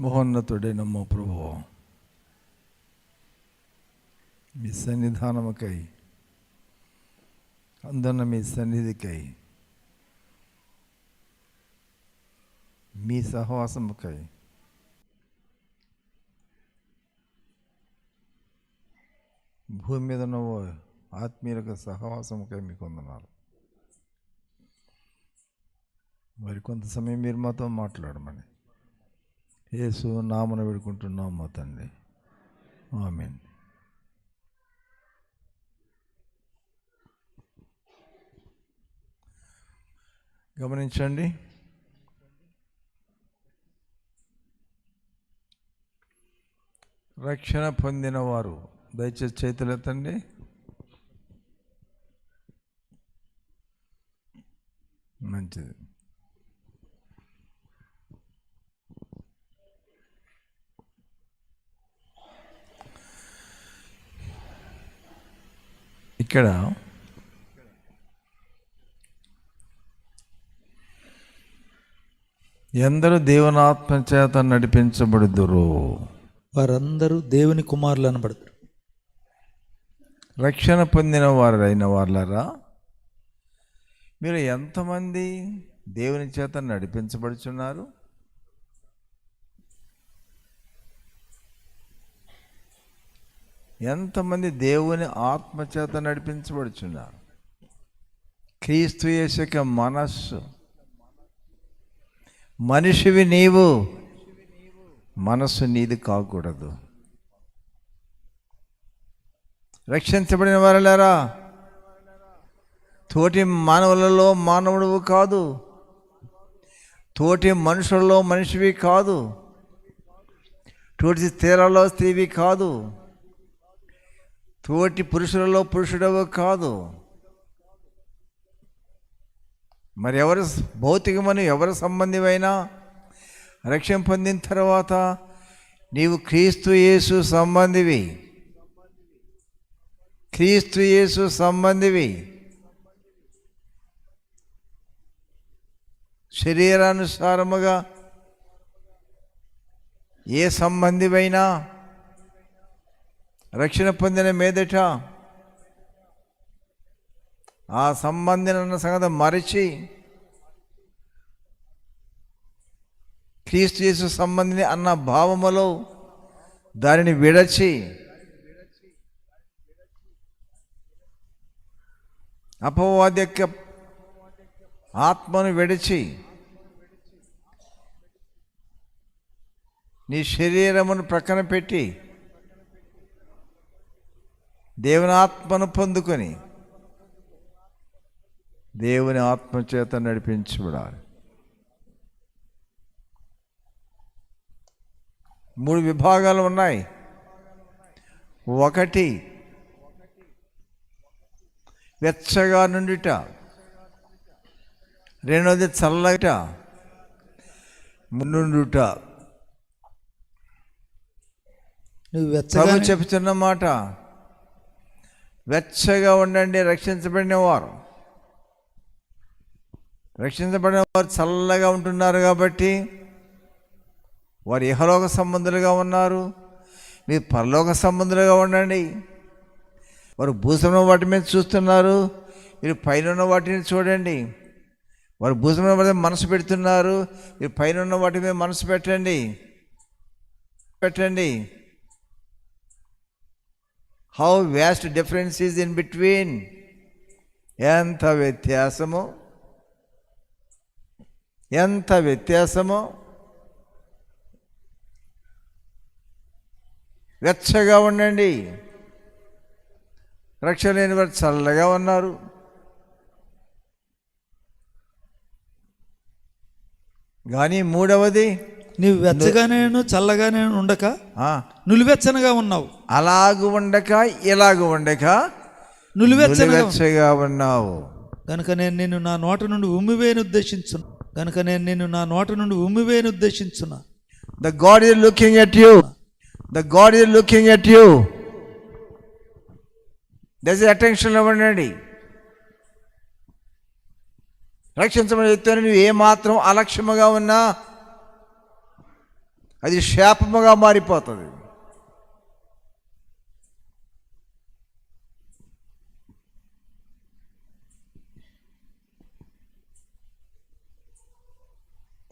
మహోన్నతుడైన మా ప్రభువా, మీ సన్నిధానముకై అందున్న మీ సన్నిధికై మీ సహవాసముకై భూమి మీద ఉన్న ఆత్మీయులకు సహవాసముకై మీకు వందనాలు. మరి కొంత సమయం మీరు మాతో మాట్లాడమని యేసు నామమున వేడుకుంటున్నాం మా తండ్రి, ఆమేన్. గమనించండి, రక్షణ పొందిన వారు దయచేసి చేతులెత్తండి. మంచిది. ఇక్కడ ఎందరూ దేవుని ఆత్మ చేత నడిపించబడుదురు, వారందరూ దేవుని కుమారులు అనబడతారు. రక్షణ పొందిన వారైన వాళ్ళరా, మీరు ఎంతమంది దేవుని చేత నడిపించబడుచున్నారు? ఎంతమంది దేవుని ఆత్మ చేత నడిపించబడుచున్నారు? క్రీస్తు యేసు యొక్క మనస్సు. మనిషివి నీవు, మనస్సు నీది కాకూడదు. రక్షించబడిన వారలారా, తోటి మానవులలో మానవుడు కాదు, తోటి మనుషులలో మనిషివి కాదు, తోటి స్త్రీలలో స్త్రీవి కాదు, తోటి పురుషులలో పురుషుడవు కాదు. మరి ఎవరు భౌతికమని ఎవరు సంబంధివైనా రక్షణ పొందిన తర్వాత నీవు క్రీస్తు యేసు సంబంధివి, క్రీస్తు యేసు సంబంధివి. శరీరానుసారముగా ఏ సంబంధివైనా రక్షణ పొందిన మీదట ఆ సంబంధిన సంగతి మరచి క్రీస్తు యేసు సంబంధిని అన్న భావములో దానిని విడచి అపవాది యొక్క ఆత్మను విడిచి నీ శరీరమును ప్రక్కన పెట్టి దేవుని ఆత్మను పొందుకొని దేవుని ఆత్మ చేత నడిపించబడాలి. 3 విభాగాలు ఉన్నాయి. 1 వెచ్చగా నుండిట, 2 చల్లగా నుండుట. నువ్వు చెప్తున్న మాట, వెచ్చగా ఉండండి. రక్షించబడిన వారు చల్లగా ఉంటున్నారు కాబట్టి వారు ఇహలోక సంబంధులుగా ఉన్నారు. మీరు పరలోక సంబంధులుగా ఉండండి. వారు భూసమైన వాటి మీద చూస్తున్నారు, మీరు పైన ఉన్న వాటిని చూడండి. వారు భూసమైన వాటి మీద మనసు పెడుతున్నారు, మీరు పైన ఉన్న వాటి మీద మనసు పెట్టండి. How vast difference is in between. ఎంత వ్యత్యాసము, ఎంత వ్యత్యాసము. వెచ్చగా ఉండండి. రక్షణ లేని వారు చల్లగా ఉన్నారు. కానీ 3వది, నీవు వెచ్చగానే చల్లగానే ఉండక నులివెచ్చనగా ఉన్నావు. అలాగు ఉండక ఇలాగు ఉండక నులివెచ్చగా ఉన్నావు. కనుక నేను నిన్ను నా నోట నుండి ఉమ్మివేను. The God is looking at you. There's attention ఇవ్వండి. రక్షించబడిన వ్యక్తిని నువ్వు ఏమాత్రం అలక్ష్యముగా ఉన్నా అది శాపముగా మారిపోతుంది.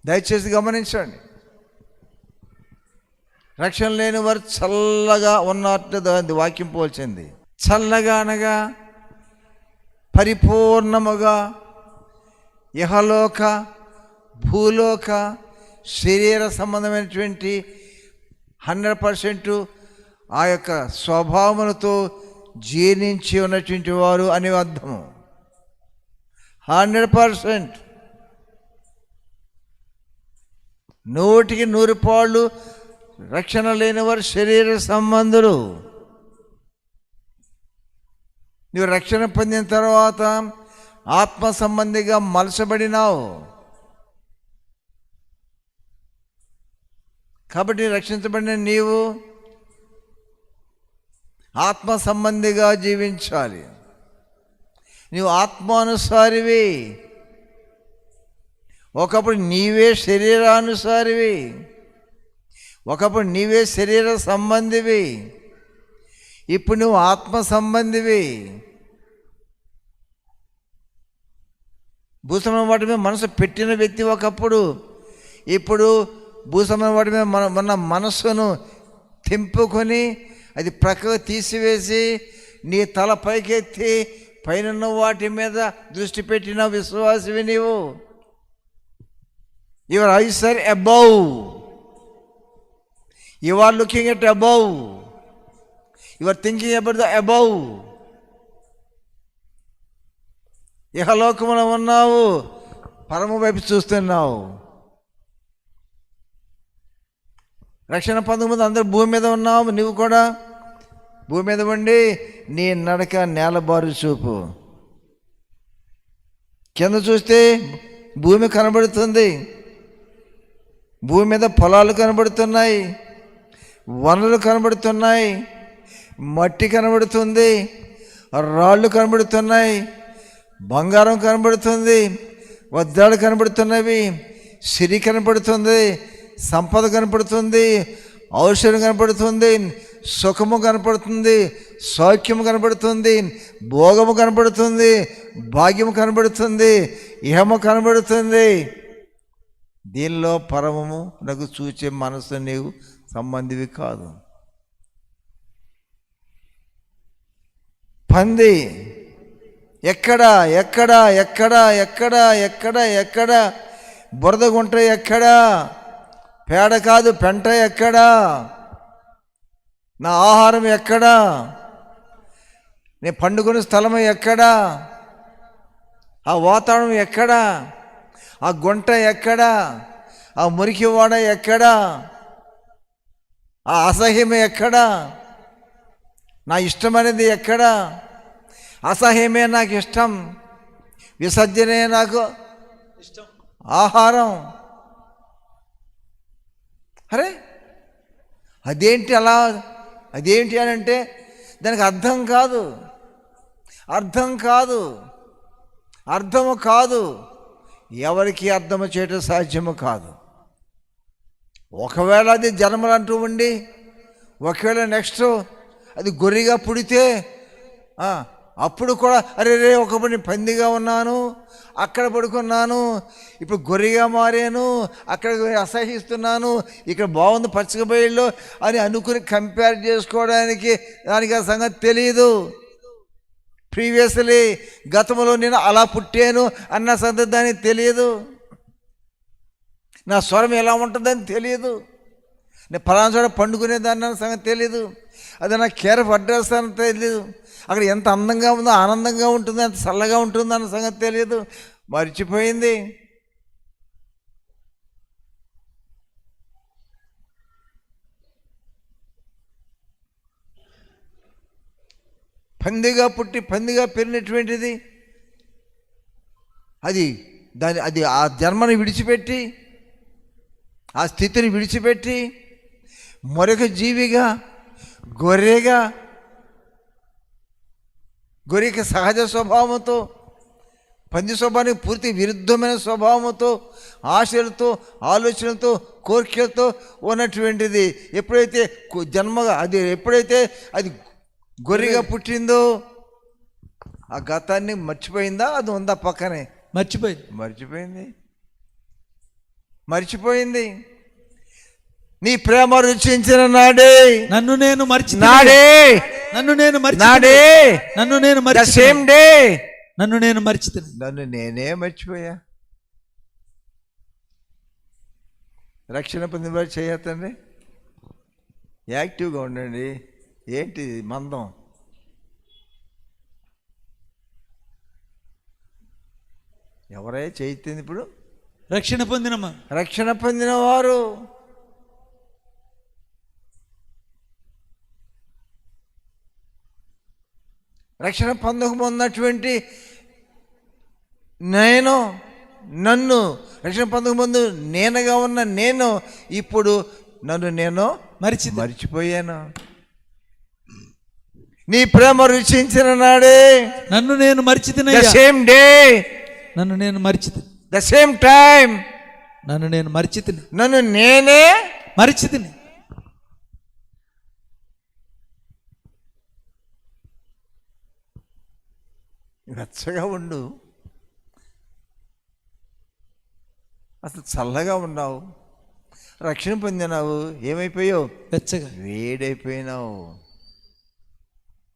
దయచేసి గమనించండి. రక్షణ లేని వారు చల్లగా ఉన్నట్టు దాని వాక్యం పోల్చింది. చల్లగా అనగా పరిపూర్ణముగా ఇహలోక భూలోక శరీర సంబంధమైనటువంటి 100% ఆ యొక్క స్వభావములతో జీర్ణించి ఉన్నటువంటి వారు అనే అర్థము. 100%, 100% రక్షణ లేనివారు శరీర సంబంధులు. నువ్వు రక్షణ పొందిన తర్వాత ఆత్మ సంబంధిగా మలచబడినావు. కాబట్టి రక్షించబడిన నీవు ఆత్మ సంబంధిగా జీవించాలి. నీవు ఆత్మానుసారివి. ఒకప్పుడు నీవే శరీరానుసారివి, ఒకప్పుడు నీవే శరీర సంబంధివి, ఇప్పుడు నువ్వు ఆత్మ సంబంధివి. భూసమైన వాటి మీద మనసు పెట్టిన వ్యక్తి ఒకప్పుడు, ఇప్పుడు భూసమైన వాటి మీద మన మనస్సును తెంపుకొని అది ప్రక్కకు తీసివేసి నీ తల పైకెత్తి పైన వాటి మీద దృష్టి పెట్టిన విశ్వాసివి నీవు. Your eyes are above. You are looking at above. You are thinking about the above. ఇహలోకములో ఉన్నావు, పరమ వైపు చూస్తున్నావు. రక్షణ పొందకముందు అందరూ భూమి మీద ఉన్నావు. నువ్వు కూడా భూమి మీద ఉండి నీ నడక నేలబారు చూపు. కింద చూస్తే భూమి కనబడుతుంది. భూమి మీద పొలాలు కనబడుతున్నాయి, వనరులు కనబడుతున్నాయి, మట్టి కనబడుతుంది, రాళ్ళు కనబడుతున్నాయి, బంగారం కనబడుతుంది, వజ్రాలు కనబడుతున్నవి, సిరి కనబడుతుంది, సంపద కనపడుతుంది, ఔషధం కనపడుతుంది, సుఖము కనపడుతుంది, సౌఖ్యము కనపడుతుంది, భోగము కనపడుతుంది, భాగ్యము కనబడుతుంది, ఇహము కనబడుతుంది. దీనిలో పరమము నాకు చూచే మనసు నీవు సంబంధివి కాదు. పంది ఎక్కడ ఎక్కడ ఎక్కడ ఎక్కడ ఎక్కడ ఎక్కడ బురద గుంట ఎక్కడ, పేడ కాదు పెంట ఎక్కడ, నా ఆహారం ఎక్కడ, నేను పండుకునే స్థలం ఎక్కడ, ఆ వాతావరణం ఎక్కడ, ఆ గుంట ఎక్కడ, ఆ మురికి వాడ ఎక్కడ, ఆ అసహ్యం ఎక్కడ, నా ఇష్టం అనేది ఎక్కడ. అసహ్యమే నాకు ఇష్టం, విసర్జనే నాకు ఇష్టం, ఆహారం. అరే అదేంటి అలా, అదేంటి అని అంటే దానికి అర్థం కాదు, అర్థము కాదు. ఎవరికి అర్థము చేయటం సాధ్యము కాదు. ఒకవేళ అది జన్మలు అంటూ ఉండి ఒకవేళ నెక్స్ట్ అది గొర్రెగా పుడితే అప్పుడు కూడా అరే రే ఒకప్పుడు నేను పందిగా ఉన్నాను, అక్కడ పడుకున్నాను, ఇప్పుడు గొర్రెగా మారాను, అక్కడ అసహిస్తున్నాను, ఇక్కడ బాగుంది పచ్చిక బయళ్ళు అని అనుకుని కంపేర్ చేసుకోవడానికి దానికి ఆ సంగతి తెలియదు. ప్రీవియస్లీ గతంలో నేను అలా పుట్టాను అన్న సంగతి దానికి తెలియదు. నా స్వరం ఎలా ఉంటుందని తెలియదు. నేను పలానా చోట పండుకునేదాన్ని అన్న సంగతి తెలియదు. అది నా కేర్ అడ్రస్ అని తెలియదు. అక్కడ ఎంత అందంగా ఉందో, ఆనందంగా ఉంటుందో, ఎంత చల్లగా ఉంటుందో అన్న సంగతి తెలియదు. మర్చిపోయింది. పందిగా పుట్టి పందిగా పెరిగినటువంటిది అది ఆ జన్మను విడిచిపెట్టి, ఆ స్థితిని విడిచిపెట్టి మరొక జీవిగా గొర్రెకి సహజ స్వభావంతో పంది స్వభావానికి పూర్తి విరుద్ధమైన స్వభావంతో, ఆశలతో, ఆలోచనలతో, కోరికలతో ఉన్నటువంటిది. ఎప్పుడైతే జన్మగా ఎప్పుడైతే అది గొర్రెగా పుట్టిందో ఆ గతాన్ని మర్చిపోయిందా? అది ఉందా పక్కనే? మర్చిపోయింది. నీ ప్రేమ రుచించిన నాడే నన్ను నేను మర్చి సేమ్ డే నన్ను నేను మర్చితిని. నన్ను నేనే మర్చిపోయా. రక్షణ పొందిన వారు చేయతండి, యాక్టివ్గా ఉండండి. ఏంటి మందం? ఎవరే చేయింది ఇప్పుడు? రక్షణ పొందిన వారు. రక్షణ పొందకమున్నటువంటి నన్ను రక్షణ పొందకముందు నేనుగా ఉన్న నేను ఇప్పుడు నన్ను నేను మర్చిపోయాను. నీ ప్రేమ రుచించిన నాడే నన్ను నేను మర్చితిని. సేమ్ డే నన్ను నేను మర్చితిని. ద సేమ్ టైం నన్ను నేను మర్చితిని. నన్ను నేనే మర్చితిని. వెచ్చగా ఉండు. అసలు చల్లగా ఉన్నావు, రక్షణ పొందినావు, ఏమైపోయావు? వెచ్చగా వేడైపోయినావు.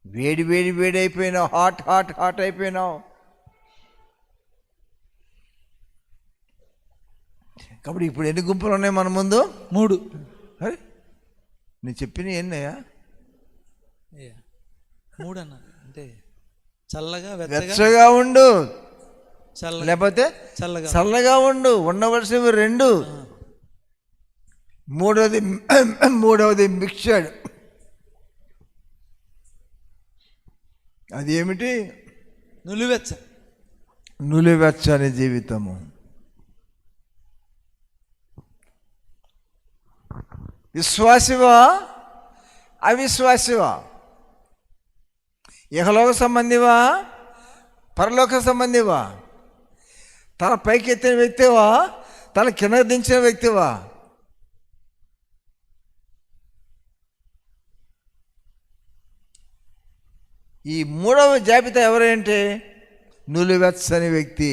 వేడి అయిపోయినావు. హాట్ అయిపోయినావు. కాబట్టి ఇప్పుడు ఎన్ని గుంపులు ఉన్నాయి మన ముందు? 3. అరే నేను చెప్పిన ఎన్నయ్యా? 3 అన్నా. అంటే చల్లగా వెచ్చగా ఉండు, లేకపోతే చల్లగా ఉండు. ఉండవలసినవి 2. మూడవది మిక్స్చర్డ్. అది ఏమిటి? నులివెచ్చని జీవితము. విశ్వాసివా అవిశ్వాసివా? ఇహలోక సంబంధివా పరలోక సంబంధివా? తల పైకి ఎత్తిన వ్యక్తివా తల కింద దించిన వ్యక్తివా? ఈ 3వ జాబితా ఎవరంటే నులివెచ్చని వ్యక్తి.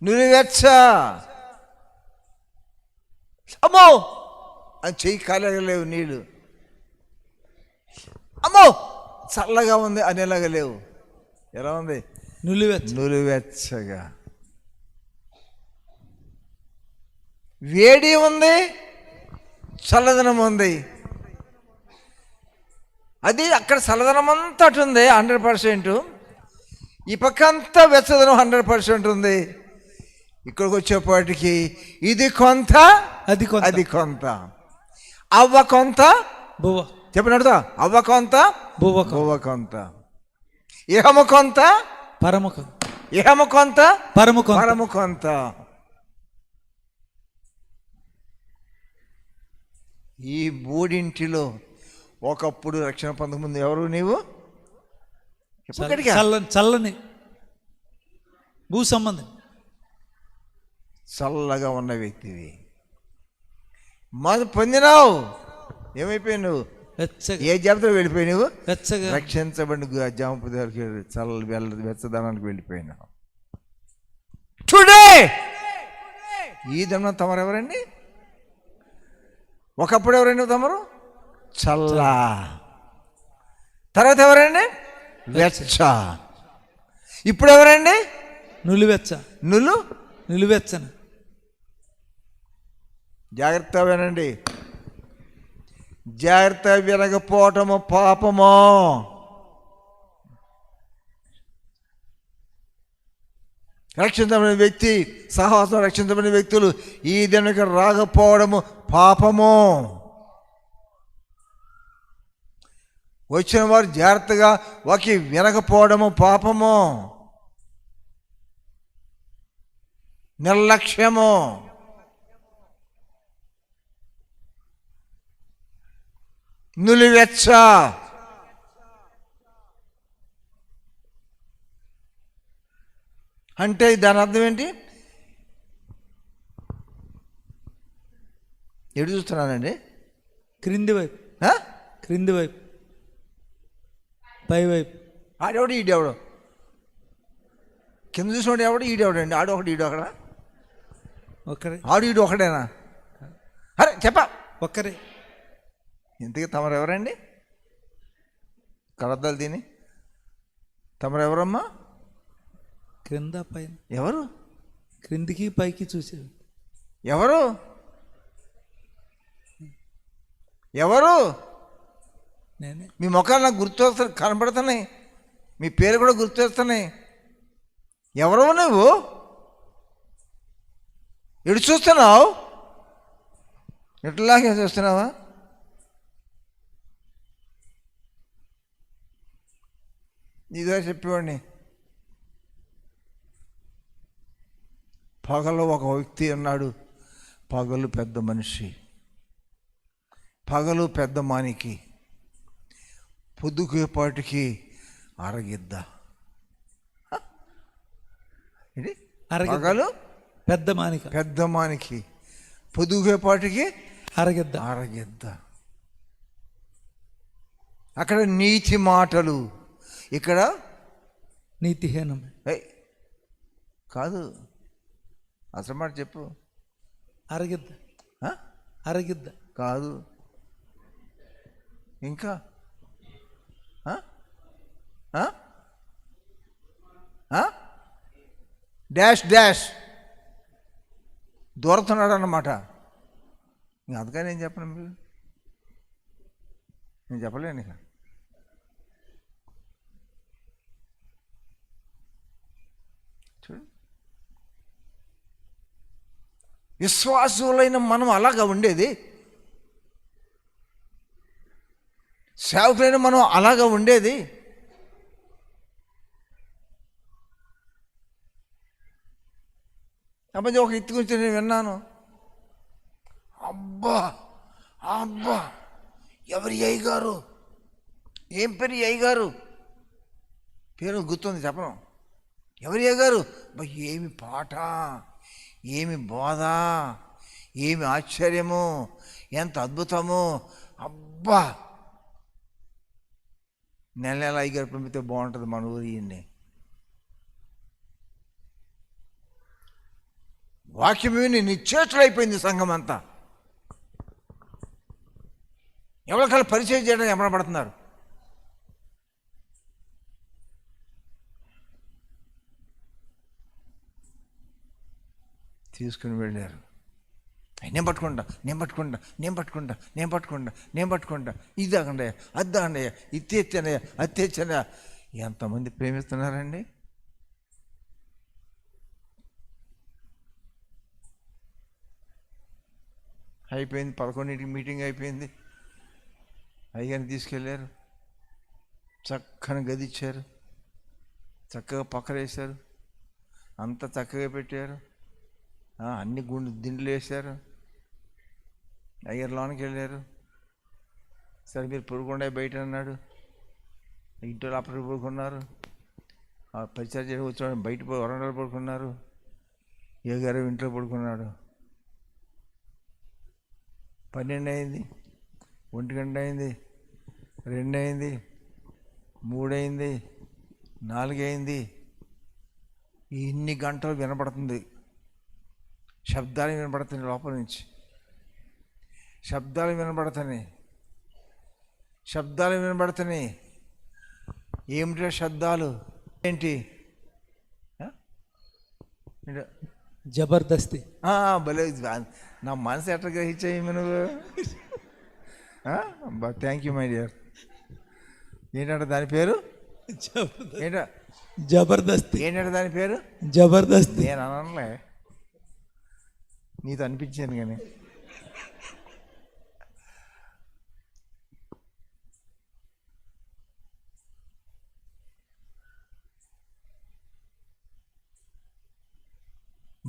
నులివెచ్చ అమ్మో అని చెయ్యి కాలేగలేవు, నీళ్ళు అమ్మో చల్లగా ఉంది అనేలాగా లేవు. ఎలా ఉంది? నులివెచ్చగా. వేడి ఉంది, చల్లదనం ఉంది. అది అక్కడ చల్లదనం అంతా ఉంది 100%. ఈ పక్క అంతా వెచ్చదనం 100% ఉంది. ఇక్కడికి వచ్చేపాటికి ఇది కొంత అది కొంత. అవ్వ కొంత చెప్పినట్టుదా? అవ్వ కొంత బువ్వ కొంత. ఇహము కొంత ఇహము కొంత పరము కొంత. ఈ 3 ఒకప్పుడు రక్షణ పొందకముందు ఎవరు నీవు? చల్లని భూ సంబంధం చల్లగా ఉన్న వ్యక్తివి. పొందినావు, ఏమైపోయావు నువ్వు? ఏ జాబితాలో వెళ్ళిపోయి నువ్వు? రక్షించబడి జాంపు వెచ్చదనానికి వెళ్ళిపోయినావు. టుడే ఈ దినం తమరు ఎవరండి? ఒకప్పుడు ఎవరండి తమరు? చల్ల. తర్వాత ఎవరండి? వెచ్చ. ఇప్పుడు ఎవరండి? నులివెచ్చన. జాగ్రత్త వినండి. జాగ్రత్త వినకపోవటము పాపము. రక్షించబడిన వ్యక్తి, సహవాసం రక్షించబడిన వ్యక్తులు ఈ దినకి రాకపోవడము పాపము. వచ్చిన వారు జాగ్రత్తగా వాకి వినకపోవడము పాపము, నిర్లక్ష్యము. నులివెచ్చ. అంటే దాని అర్థం ఏంటి? ఎటు చూస్తున్నానండి? క్రింది వైపు, ఆ? క్రింది వైపు, పై వైపు. ఆడెవడు ఈడెవడు? కింద చూసినోడు ఎవడు? ఈడెవడండి? ఆడు ఒకటి ఈడు ఒకడా? ఒక్కరే, ఆడు ఈడు ఒకడేనా? అరే చెప్పా. ఒక్కరే. ఇంతకీ తమరు ఎవరండి? కలద్దాలు తిని తమరు ఎవరమ్మా? క్రింద పైన. ఎవరు? క్రిందికి పైకి చూసేవి. ఎవరు? ఎవరు? నేనే. మీ ముఖాలు నాకు గుర్తు వస్తున్నాయి, కనబడుతున్నాయి, మీ పేరు కూడా గుర్తు వస్తున్నాయి. ఎవరు నువ్వు? ఎటు చూస్తున్నావు? ఎట్లాగే చూస్తున్నావా? ఇదే చెప్పేవాడిని. పగలు ఒక వ్యక్తి అన్నాడు, పగలు పెద్ద మనిషి, పగలు పెద్ద మానికి, పొద్దుకేపాటికి అరగిద్ద. ఇది పగలు పెద్ద మానిక, పెద్ద మానికి, పొద్దుకేపాటికి అరగిద్ద. అరగిద్ద. అక్కడ నీతి మాటలు, ఇక్కడ నీతిహీనం. కాదు, అసలు మాట చెప్పు. అరగిద్ద, అరగిద్ద కాదు, ఇంకా డాష్ డాష్ దూరతున్నాడు అన్నమాట. ఇంక అందుకని నేను చెప్పను, మీరు నేను చెప్పలేను ఇక. చూడు, విశ్వాసులైన మనం అలాగా ఉండేది, సేవకులైన మనం అలాగా ఉండేది. అబ్బాయి ఒక ఎత్తు గురించి నేను విన్నాను. అబ్బా అబ్బా, ఎవరి అయ్య గారు? ఏం పేరు అయ్య గారు? పేరు గుర్తుంది, చెప్పను. ఎవరి అయ్య గారు? ఏమి పాట, ఏమి బోధ, ఏమి ఆశ్చర్యము, ఎంత అద్భుతము. అబ్బా, నెల నెల అయ్యగారు పంపితే బాగుంటుంది మన ఊరి. వాక్యం విని నీ చేతులు అయిపోయింది సంఘం అంతా. ఎవరికైనా పరిచయం చేయడానికి ఎమడబడుతున్నారు. తీసుకుని వెళ్ళారు. నేను పట్టుకుంటా, నేను పట్టుకుంటా, నేను పట్టుకుంటా, నేను పట్టుకుంటా, నేను పట్టుకుంటా, ఇది తాగండియా, అది తాగండియా, ఇది తెచ్చానయ్యా, అది తెచ్చానయ్యా. ఎంతమంది ప్రేమిస్తున్నారండి? అయిపోయింది, 11ంటికి మీటింగ్ అయిపోయింది. అయ్యగారిని తీసుకెళ్ళారు, చక్కని గది ఇచ్చారు, చక్కగా పక్కన వేశారు, అంతా చక్కగా పెట్టారు, అన్ని దిండ్లు వేశారు. అయ్యారు లోనికి వెళ్ళారు. సరే మీరు పడుకుండా బయట అన్నాడు. ఇంట్లో అప్పటికి పడుకున్నారు. పరిచయం చేయడం వచ్చాడు, బయట వరండాలు పడుకున్నారు. ఏ గారు ఇంట్లో పడుకున్నాడు. 12 అయింది, 1 గంట అయింది, 2 అయింది, 3 అయింది, 4 అయింది. ఇన్ని గంటలు వినపడుతుంది, శబ్దాలు వినపడుతున్నాయి, లోపల నుంచి శబ్దాలు వినపడుతున్నాయి, శబ్దాలు వినపడుతున్నాయి. ఏమిటో శబ్దాలు? ఏంటి? జబర్దస్తి. భలే, నా మనసు ఎట్లా గ్రహించాయి నువ్వు? Thank you my dear. ఏంటంటే దాని పేరు ఏంట? జబర్దస్తి. ఏంటంటే దాని పేరు జబర్దస్తి. నేను అనలే, నీతో అనిపించాను. కానీ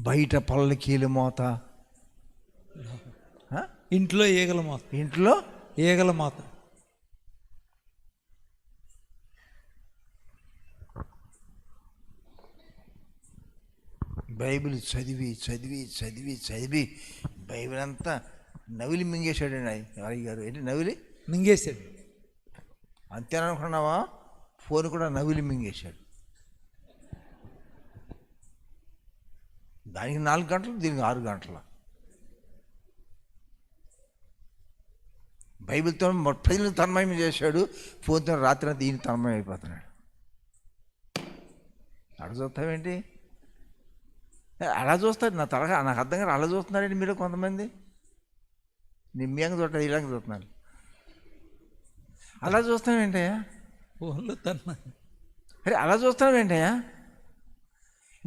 బయట పల్లకీలు మోత, ఇంట్లో ఈగల మోత, ఇంట్లో ఈగల మోత. బైబిల్ చదివి చదివి చదివి చదివి బైబిల్ అంతా నవిలి మింగేశాడండి అయ్య గారు. ఏంటి నవిలి మింగేశాడు. అంతేననుకున్నావా? ఫోన్ కూడా నవిలి మింగేశాడు. దానికి 4 గంటలు, దీనికి 6 గంటల. బైబిల్తో ప్రజలను తన్మయం చేశాడు, ఫోన్తో రాత్రి అంతా ఈయన తన్మయం అయిపోతున్నాడు. అలా చూస్తావేంటి? అలా చూస్తారు. నాకు అర్థం కాదు. అలా చూస్తున్నారండి మీరు కొంతమంది. నిమ్మియంగా చూడటం ఇలాగ చూస్తున్నారు. అలా చూస్తావేంటయ్యా? ఫోన్లో తన అరే అలా చూస్తున్నావేంటయ్యా?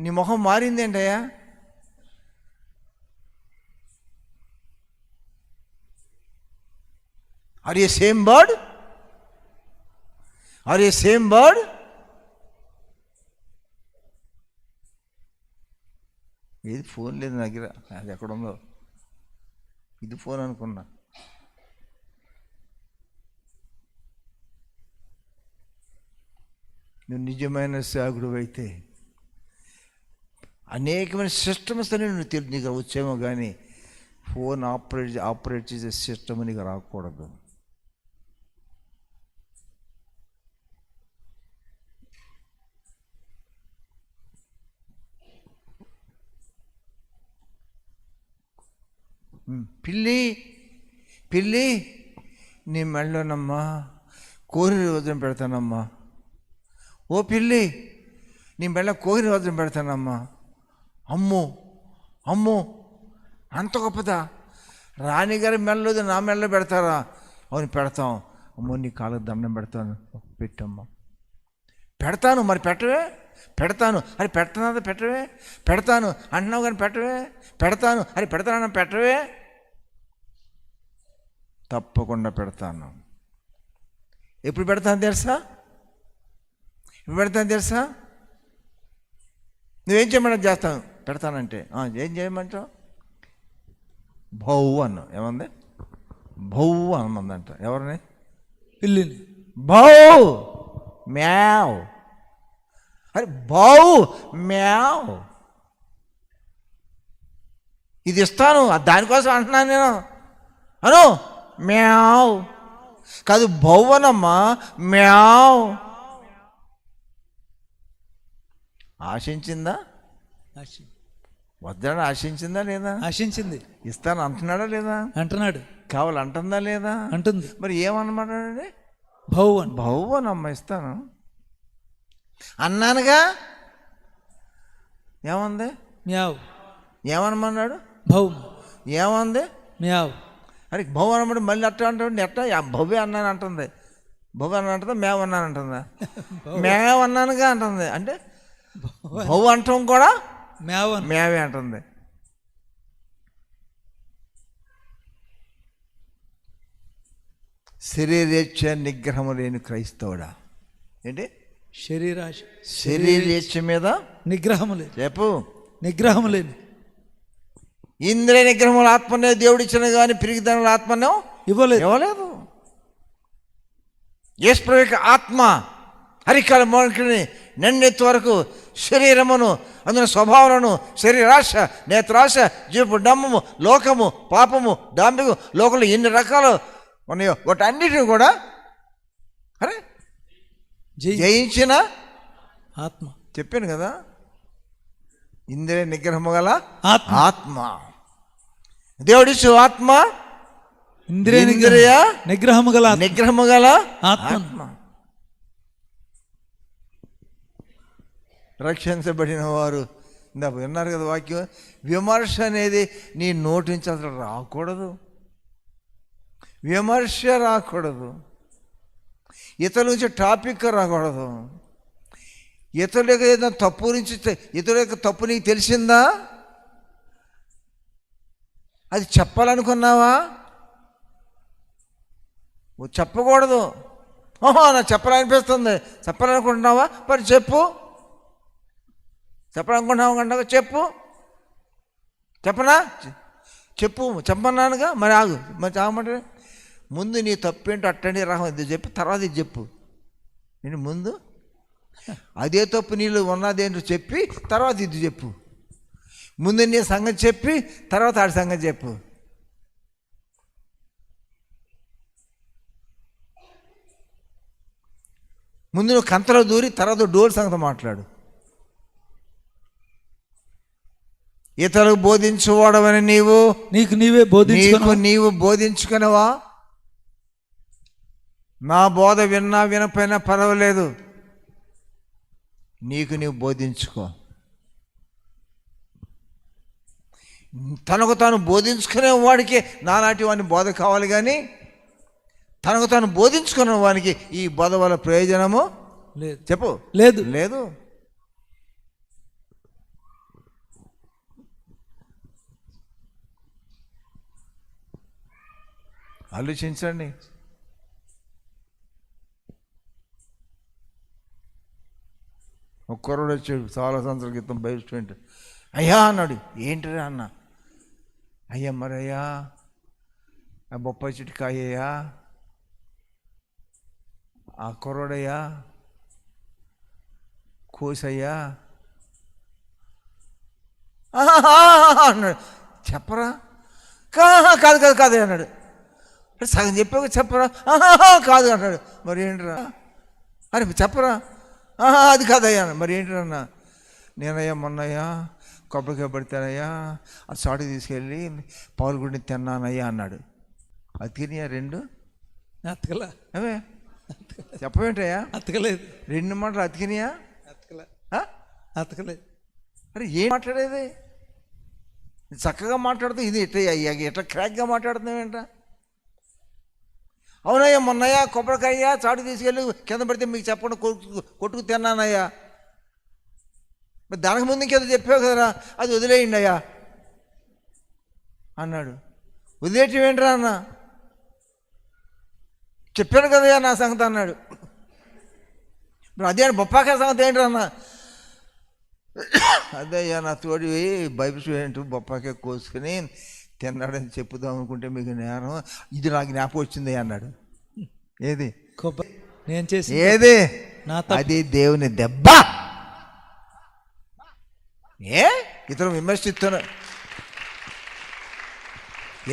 నీ మొహం మారింది ఏంటయ్యా? Are you same bird? Are you same bird? ఏది ఫోన్ లేదు నా దగ్గర. అది ఎక్కడుందో. ఇది ఫోన్ అనుకున్నా. నువ్వు నిజమైన సేవకుడు అయితే అనేకమైన సిస్టమ్స్ అని నువ్వు నీకు వచ్చేమో, కానీ ఫోన్ ఆపరేట్ చేసే సిస్టమ్ నీకు రాకూడదు. పిల్లి నీ మెళ్ళోనమ్మా కోరి వజ్రం పెడతానమ్మా. ఓ పిల్లి నీ మెళ్ళ కోరి వజ్రం పెడతానమ్మా. అమ్మో అమ్మో అంత గొప్పదా? రాణిగారి మెళ్ళది నా మెళ్ళ పెడతారా? అవును పెడతాం. అమ్మో నీ కాళ్ళకు దండం పెడతాను. పెట్టమ్మా. పెడతాను. మరి పెట్టవే? పెడతాను. అరే పెడతాను. పెట్టవే? పెడతాను అంటున్నావు కానీ పెట్టవే? పెడతాను. అరే పెడతాను పెట్టవే? తప్పకుండా పెడతాను. ఎప్పుడు పెడతాను తెలుసా? ఎప్పుడు పెడతాను తెలుసా? నువ్వేం చేయమంటావు? చేస్తాను. పెడతానంటే ఏం చేయమంటావు? భౌ అన్నావు. ఏమంది? భౌ అనమందంట. ఎవరిని? పిల్లిని. భౌ మ్యావ్. అరే భౌ మ్యావ్. ఇది ఇస్తాను, దానికోసం అంటున్నాను నేను. అను మ్యావ్ కాదు, భౌవనమ్మా. మ్యావ్. ఆశించిందా? వద్దని ఆశించిందా లేదా? ఆశించింది. ఇస్తాను అంటున్నాడా లేదా? అంటున్నాడు. కావాలంటుందా లేదా? అంటుంది. మరి ఏమన్నమాటండి? భౌవనమ్మా ఇస్తాను అన్నానుగా. ఏమంది? మ్యావ్. ఏమనమన్నాడు? భౌ. ఏమంది? మ్యావ్. అరే భౌ అన్నమాట మళ్ళీ అట్లా అంటాడు. ఎట్టా భవ్య అన్నాను అంటుంది. భవ్య అన్న అంటుందా? మేవ్ అన్నాను అంటుందా? మేవ్ అన్నానుగా అంటుంది. అంటే భౌ అంటాం కూడా మేవే అంటుంది. శరీరేచ్ఛ నిగ్రహము లేని క్రైస్తవుడా? ఏంటి? శరీరేచ్ఛ మీద నిగ్రహము లేదు. చెప్పు. నిగ్రహము లేని. ఇంద్రియ నిగ్రహముల ఆత్మనే దేవుడు ఇచ్చిన కానీ పిరిగిదనల ఆత్మనే ఇవ్వలేదు. యేసు యొక్క ఆత్మ హరికాల మోనికిని నిన్నెత్తి వరకు శరీరమును అందున స్వభావాలను, శరీరాశ, నేత్రాశ, జీవపు డమ్మము, లోకము, పాపము, డాంబికం, లోకంలో ఎన్ని రకాలు ఉన్నాయో వాటన్నిటిని కూడా అరే జయించిన ఆత్మ. చెప్పాను కదా, ఇంద్రియ నిగ్రహము గల ఆత్మ. దేవుడిచ్చు ఆత్మ, ఇంద్రియ నిగ్రహము గల ఆత్మ. రక్షించబడిన వారు ఇందాక విన్నారు కదా వాక్యం. విమర్శ అనేది నీ నోటి నుంచి అసలు రాకూడదు. విమర్శ రాకూడదు. ఇతరుల నుంచి టాపిక్ రాకూడదు. ఇతరుల యొక్క ఏదైనా తప్పు నుంచి, ఇతరుల యొక్క తప్పు నీకు తెలిసిందా? అది చెప్పాలనుకున్నావా? చెప్పకూడదు. ఓహో నాకు చెప్పాలనిపిస్తుంది, చెప్పాలనుకుంటున్నావా? మరి చెప్పు. చెప్పాలనుకుంటున్నావు కంటే చెప్పు. చెప్పనా? చెప్పన్నానుగా. మరి ఆగు. మరి చావమంటే ముందు నీ తప్పేంటో అట్టండి రహం ఇది చెప్పి తర్వాత ఇది చెప్పు. నేను ముందు అదే తప్పు నీళ్ళు ఉన్నదేంటో చెప్పి తర్వాత ఇది చెప్పు. ముందు నీ సంగతి చెప్పి తర్వాత ఆడి సంగతి చెప్పు. ముందు నువ్వు కంతలో దూరి తర్వాత డోర్ సంగతి మాట్లాడు. ఇతరులకు బోధించువాడవని నీవు నీవు బోధించుకునేవా? నా బోధ విన్నా వినపోయినా పర్వాలేదు, నీవు బోధించుకో. తనకు తాను బోధించుకునే వాడికి నాలాంటి వాడిని బోధ కావాలి, కానీ తనకు తాను బోధించుకున్న వానికి ఈ బోధ వల్ల ప్రయోజనము లేదు. చెప్పు. లేదు. ఆలోచించండి. ఒక కుర్రోడు వచ్చాడు చాలా సంవత్సరాల క్రితం బైబిల్ స్టూడెంట్. అయ్యా అన్నాడు. ఏంటిరా అన్న? అయ్యా మరయ్యా ఆ బొప్పాయి చెట్టు కాయ్యా, ఆ కుర్రోడయ్యా కోసయ్యా అన్నాడు. చెప్పరా? కాదు కాదు కాదు అన్నాడు. సగం చెప్పాక చెప్పరా? కాదు అన్నాడు. మరి ఏంటిరా? అరే చెప్పరా? అది కాదయ్యా. మరి ఏంటిరా అన్న? నేనయ్యా మొన్నయ్యా కొబ్బరికాయ పడితేనయ్యా ఆ సాటు తీసుకెళ్ళి పావులగుడిని తిన్నానయ్యా అన్నాడు. అది తినియా రెండు? అతకలే. అవే చెప్పవేంటయ్యా? అతకలేదు. రెండు మాటలు అతికినాయా? అతకలేదు. అరే ఏం మాట్లాడేది? చక్కగా మాట్లాడుతూ ఇది ఎట్లా క్రాక్గా మాట్లాడుతున్నావేంట? అవునయ్యా మొన్నయ్యా కొబ్బరికాయ చాటు తీసుకెళ్ళి కింద పడితే మీకు చెప్పకుండా కొట్టుకు తిన్నానయ్యా. మరి దానికి ముందు ఇంకేదో చెప్పావు కదరా, అది వదిలేయండి అయ్యా అన్నాడు. వదిలేయటం ఏంట్రా అన్న? చెప్పాను కదయ్యా నా సంగతి అన్నాడు. మరి అదే బొప్పాకాయ సంగతి ఏంట్రా అన్న? అదే అయ్యా నా తోడి బైబిల్ స్టూడెంట్ బొప్పాకాయ కోసుకుని తిన్నాడని చెప్పుదాం అనుకుంటే మీకు నేరం, ఇది నాకు జ్ఞాపకం వచ్చింది అన్నాడు. ఏది? నేను చేసి ఏది? అది దేవుని దెబ్బ. ఇతరు విమర్శిస్తున్నా,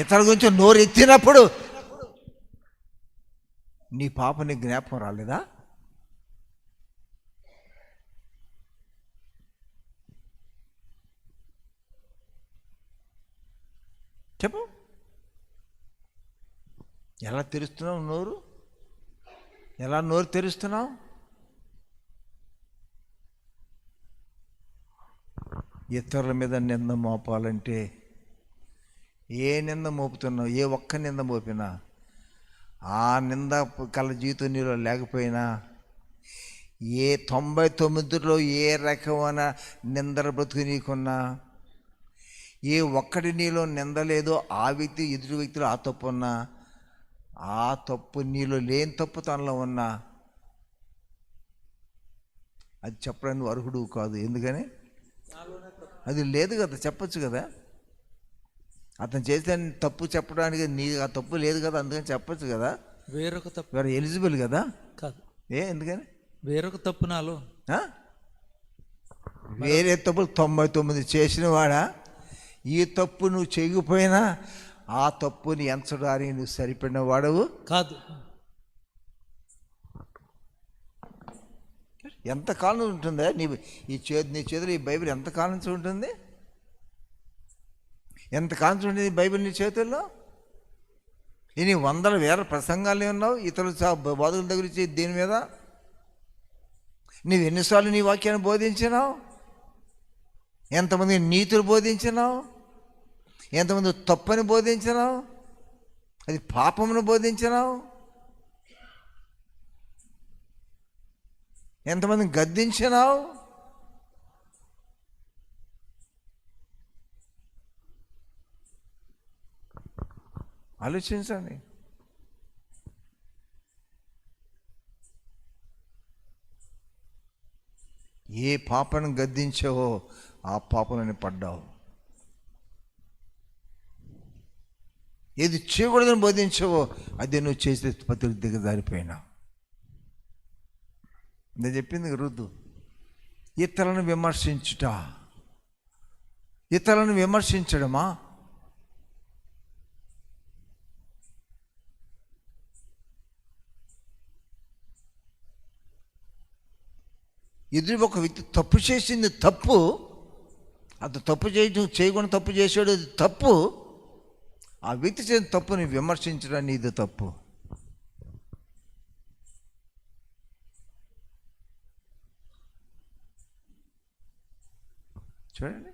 ఇతరుల గురించి నోరు ఎత్తినప్పుడు నీ పాప నీ జ్ఞాపకం రాలేదా? చెప్పు. ఎలా తెరుస్తున్నావు నోరు? ఎలా నోరు తెరుస్తున్నావు? ఇతరుల మీద నింద మోపాలంటే ఏ నింద మోపుతున్నావు, ఏ ఒక్క నింద మోపినా ఆ నింద కల జీవితం నీలో లేకపోయినా, ఏ 99లో ఏ రకమైన నిందల బ్రతుకు నీకున్నా, ఏ ఒక్కటి నీలో నిందలేదో ఆ వ్యక్తి ఎదుటి వ్యక్తిలో ఆ తప్పు ఉన్నా, ఆ తప్పు నీలో లేని తప్పు తనలో ఉన్నా అది చెప్పడానికి అర్హుడు కాదు. ఎందుకని? అది లేదు కదా, చెప్పచ్చు కదా. అతను చేస్తే తప్పు చెప్పడానికి నీ ఆ తప్పు లేదు కదా, అందుకని చెప్పచ్చు కదా. వేరొక తప్పు వేరే ఎలిజిబుల్ కదా కాదు. ఎందుకని? వేరొక తప్పు నాలో వేరే తప్పులు 99 చేసిన వాడా, ఈ తప్పు నువ్వు చేయకపోయినా ఆ తప్పుని ఎంచడానికి నువ్వు సరిపడిన వాడవు కాదు. ఎంతకాలం ఉంటుందా నీ చేతిలో ఈ బైబిల్? ఎంతకాలం నుంచి ఉంటుంది? ఎంతకాలం నుంచి ఉంటుంది ఈ బైబిల్ నీ చేతుల్లో? ఇన్ని వందల వేల ప్రసంగాలు ఉన్నావు ఇతరులు బోధకుల దగ్గర నుంచి దీని మీద. నీవు ఎన్నిసార్లు నీ వాక్యాన్ని బోధించినావు? ఎంతమంది నీతులు బోధించినావు? ఎంతమంది తప్పని బోధించినావు? అది పాపమును బోధించినావు? ఎంతమందిని గద్దించినావు? ఆలోచించండి. ఏ పాపను గద్దించావో ఆ పాపలని పడ్డావు. ఏది చేయకూడదని బోధించావో అదే నువ్వు చేసే పద్ధతి దిగజారిపోయినావు. నేను చెప్పింది రుద్దు. ఇతరులను విమర్శించుట ఇతరులను విమర్శించడమా? ఎదురు ఒక వ్యక్తి తప్పు చేసింది తప్పు, అది తప్పు చేయకుండా తప్పు చేసాడు, అది తప్పు. ఆ వ్యక్తి చేసిన తప్పుని విమర్శించడానికి ఇది తప్పు. చూడండి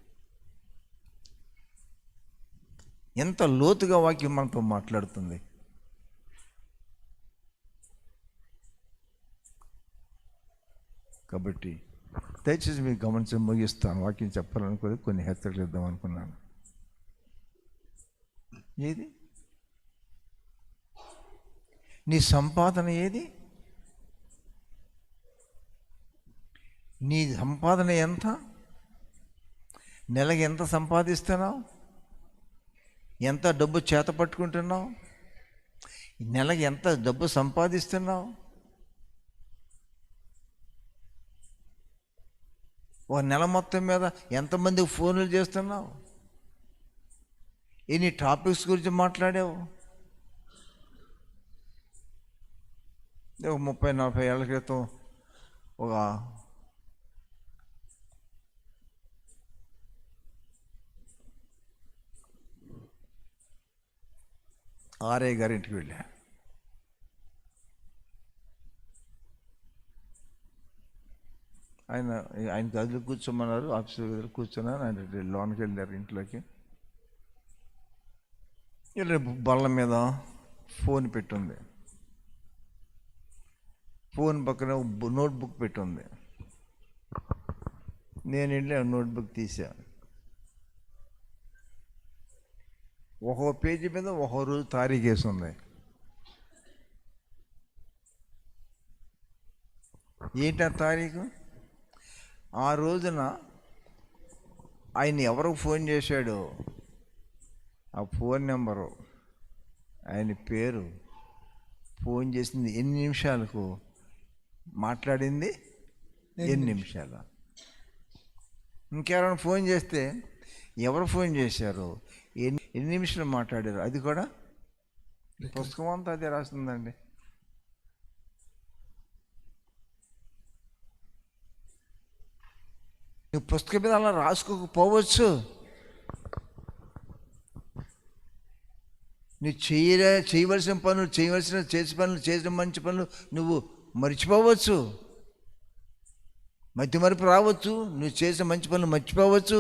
ఎంత లోతుగా వాక్యం మనతో మాట్లాడుతుంది. కాబట్టి దయచేసి మీకు గమనించి ముగిస్తాను. వాక్యం చెప్పాలనుకోలేదు, కొన్ని హెచ్చరికలు ఇద్దాం అనుకున్నాను. ఏది నీ సంపాదన? ఏది నీ సంపాదన? ఎంత నెలకి ఎంత సంపాదిస్తున్నావు? ఎంత డబ్బు చేత పట్టుకుంటున్నావు? నెలకి ఎంత డబ్బు సంపాదిస్తున్నావు? ఒక నెల మొత్తం మీద ఎంతమందికి ఫోన్లు చేస్తున్నావు? ఎన్ని టాపిక్స్ గురించి మాట్లాడావు? ఒక 30-40 ఏళ్ల క్రితం ఒక ఆర్ఐ గారింటికి వెళ్ళా. ఆయన గదిలో కూర్చోమన్నారు, ఆఫీస్ దగ్గర కూర్చున్నారు. ఆయన లోనికి వెళ్ళారు ఇంట్లోకి. బల్ల మీద ఫోన్ పెట్టుంది, ఫోన్ పక్కన నోట్బుక్ పెట్టుంది. నేను వెళ్ళి ఆ నోట్బుక్ తీసా. ఒక్కో పేజీ మీద ఒక్కో రోజు తారీఖు వేసి ఉంది. ఏంటి ఆ తారీఖు? ఆ రోజున ఆయన ఎవరికి ఫోన్ చేశాడో ఆ ఫోన్ నెంబరు, ఆయన పేరు, ఫోన్ చేసింది ఎన్ని నిమిషాలకు, మాట్లాడింది ఎన్ని నిమిషాలు. ఇంకెవరైనా ఫోన్ చేస్తే ఎవరు ఫోన్ చేశారు, ఎన్ని నిమిషాలు మాట్లాడారు, అది కూడా పుస్తకం అంతా అదే రాస్తుందండి. నువ్వు పుస్తకం మీద అలా రాసుకోకపోవచ్చు. నువ్వు చేయవలసిన పనులు, చేసిన మంచి పనులు నువ్వు మర్చిపోవచ్చు. మతి మరుపు రావచ్చు, నువ్వు చేసిన మంచి పనులు మర్చిపోవచ్చు.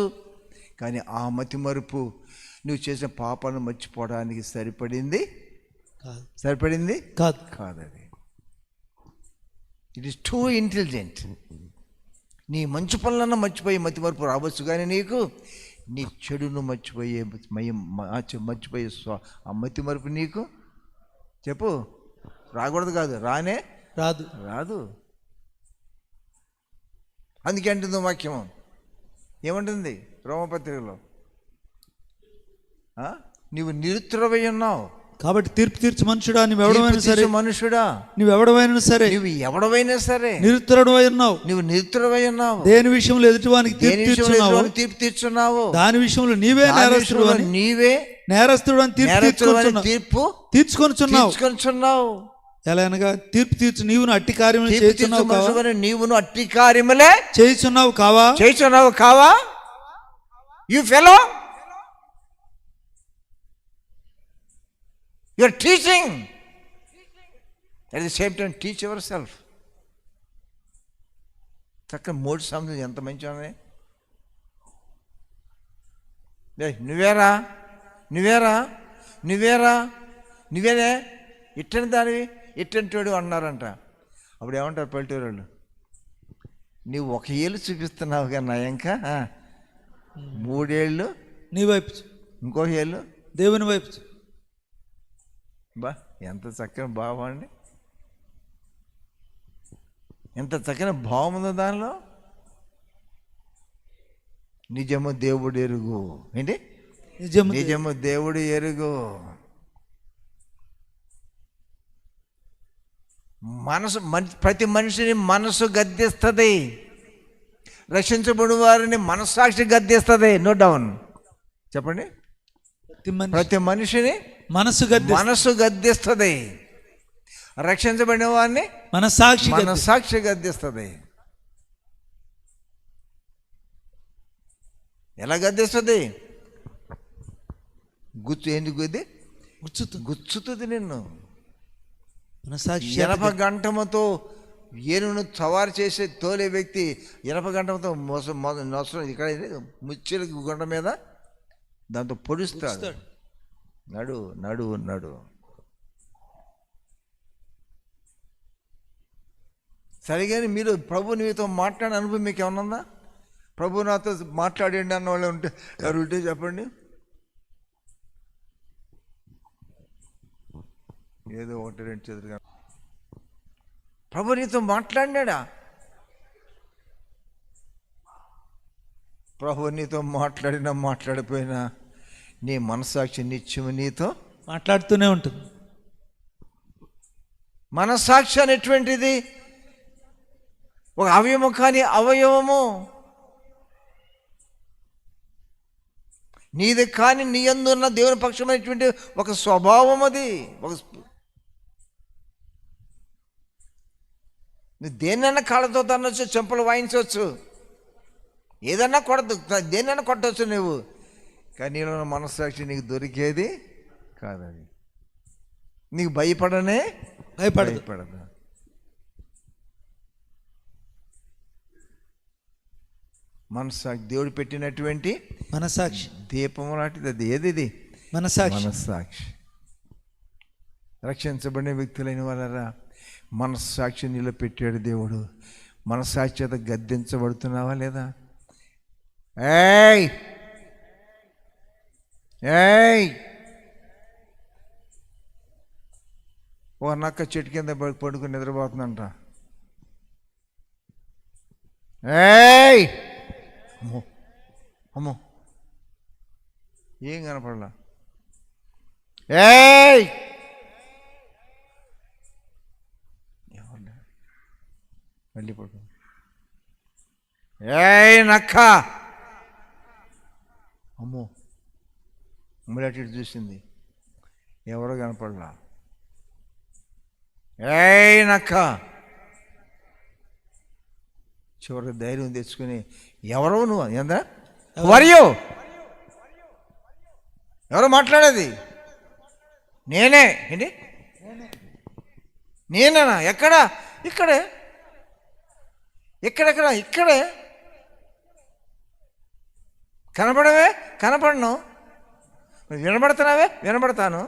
కానీ ఆ మతి మరుపు నువ్వు చేసిన పాపాలను మర్చిపోవడానికి సరిపడింది కాదు. అది ఇట్ ఈస్ టూ ఇంటెలిజెంట్. నీ మంచి పనులన్నా మర్చిపోయే మతి మరుపు రావచ్చు, కానీ నీకు నీ చెడును మర్చిపోయే ఆ మతి మరుపు నీకు చెప్పు రాకూడదు. కాదు, రాదు. అందుకే అంటుంది వాక్యం. ఏమంటుంది రోమపత్రికలో? నీవు నిరుత్తరవై ఉన్నావు కాబట్టి తీర్పు తీర్చు మనుషుడా, నువ్వెవడవైనా సరే, మనుషుడా నువ్వెవడవైనా సరే, నువ్వు ఎవడవైనా సరే నిరుత్తరుడవై ఉన్నావు. నువ్వు నిరుత్తరవై ఉన్నావు. దేని విషయంలో ఎదుటివానికి తీర్పు తీర్చున్నావు, దాని విషయంలో నీవే నేరస్తుడు అని తీర్పు తీర్చుకొనుచున్నావు. ఎలా అనగా తీర్పు తీర్చు నీవును అట్టి కార్యములు చేయుచున్నావు కావా? You fellow, you are teaching. At the same time teach yourself. చక్కగా మూడు సంబంధం ఎంత మంచిగా ఉన్నాయి. నువ్వేనే ఇట్టని దానివి, ఇట్టంటాడు అన్నారంట. అప్పుడు ఏమంటారు పల్లెటూరు వాళ్ళు? నువ్వు ఒక ఏళ్ళు చూపిస్తున్నావు కానీ ఇంకా 3 ఏళ్ళు నీ వైపు, ఇంకో ఏళ్ళు దేవుని వైపు. బా ఎంత చక్కని భావం అండి, ఎంత చక్కని భావం ఉందో దానిలో. నిజము దేవుడు ఎరుగు. ఏంటి నిజము దేవుడు ఎరుగు. ప్రతి మనిషిని మనసు గద్దిస్తుంది, రక్షించబడిన వారిని మనస్సాక్షి గద్దిస్తుంది. No down. చెప్పండి. ప్రతి మనిషిని మనసు గద్దిస్తుంది. రక్షించబడిన వారిని మనస్సాక్షి గద్దిస్తుంది. ఎలా గద్దిస్తుంది? గుచ్చుతుంది నిన్ను. ఇనప గంటముతో ఏనును సవారు చేసే తోలే వ్యక్తి ఇనప గంటముతో నొసలు ఇక్కడ ముచ్చెల గుండ మీద దాంతో పొడుస్తాడు. నడు నడు నడు. సరిగాని మీరు ప్రభు నీతో మాట్లాడే అనుభవం మీకు ఏమన్నా ఉందా? ప్రభు నాతో మాట్లాడండి అన్న వాళ్ళు ఉంటే ఎవరు ఉంటే చెప్పండి. ఏదో ఒకటి రెండు చేతులుగా ప్రభు నీతో మాట్లాడినాడా? ప్రభు నీతో మాట్లాడినా మాట్లాడిపోయినా నీ మనస్సాక్షి నిత్యము నీతో మాట్లాడుతూనే ఉంటుంది. మనస్సాక్షి అనేటువంటిది ఒక అవయవము, కానీ అవయవము నీది కానీ నీ యందు ఉన్న దేవుని పక్షమైనటువంటి ఒక స్వభావం. అది ఒక నువ్వు దేన్నైనా కాళ్ళతో తనొచ్చు, చెంపలు వాయించవచ్చు, ఏదన్నా దేన్నైనా కొట్టవచ్చు నువ్వు, కానీ నీలో ఉన్న మనస్సాక్షి నీకు దొరికేది కాదది. నీకు భయపడదు. మనస్సాక్షి దేవుడు పెట్టినటువంటి మనస్సాక్షి దీపం లాంటిది. అది ఏది? మనస్సాక్షి. రక్షించబడిన వ్యక్తులైన వాళ్ళరా, మనస్సాక్షి నిలబెట్టాడు దేవుడు. మనస్సాక్షి చేత గద్దించబడుతున్నావా లేదా? ఏయ్ ఏయ్ ఓ నక్క చెట్టు కింద పడుకుని నిద్రపోతుందంట. ఏయ్ అమ్మో అమ్మో ఏం కనపడలా. ఏయ్ మళ్ళీ పడుకో. ఏయ్ నక్క. అమ్మో మళ్ళీ అటు ఇటు చూసింది, ఎవరో కనపడలా. ఏయ్ నక్క. చివరికి ధైర్యం తెచ్చుకుని ఎవరో నువ్వు ఏందా వర్యో ఎవరో మాట్లాడేది? నేనే. ఏంటి నేనేనా? ఎక్కడా? ఇక్కడే. ఎక్కడెక్కడ? ఇక్కడే. కనపడవే? కనపడను. వినబడుతున్నావే? వినబడతాను.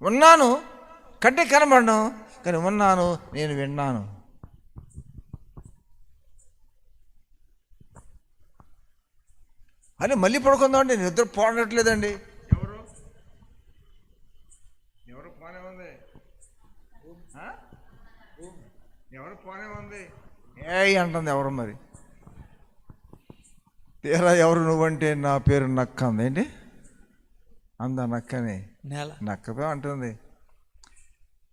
ఉన్నాను, కంటే కనబడను, కానీ ఉన్నాను, నేను విన్నాను. అని మళ్ళీ పడుకుందామండి. నిద్ర పోనట్లేదండి. ఎవరు పోనే ఉంది? ఎవరు పోనే ఉంది? ఏయ్ అంటుంది ఎవరు మరి. తీరా ఎవరు నువ్వంటే నా పేరు నక్క అంది. ఏంటి అందా? నక్కని నక్కతో అంటుంది.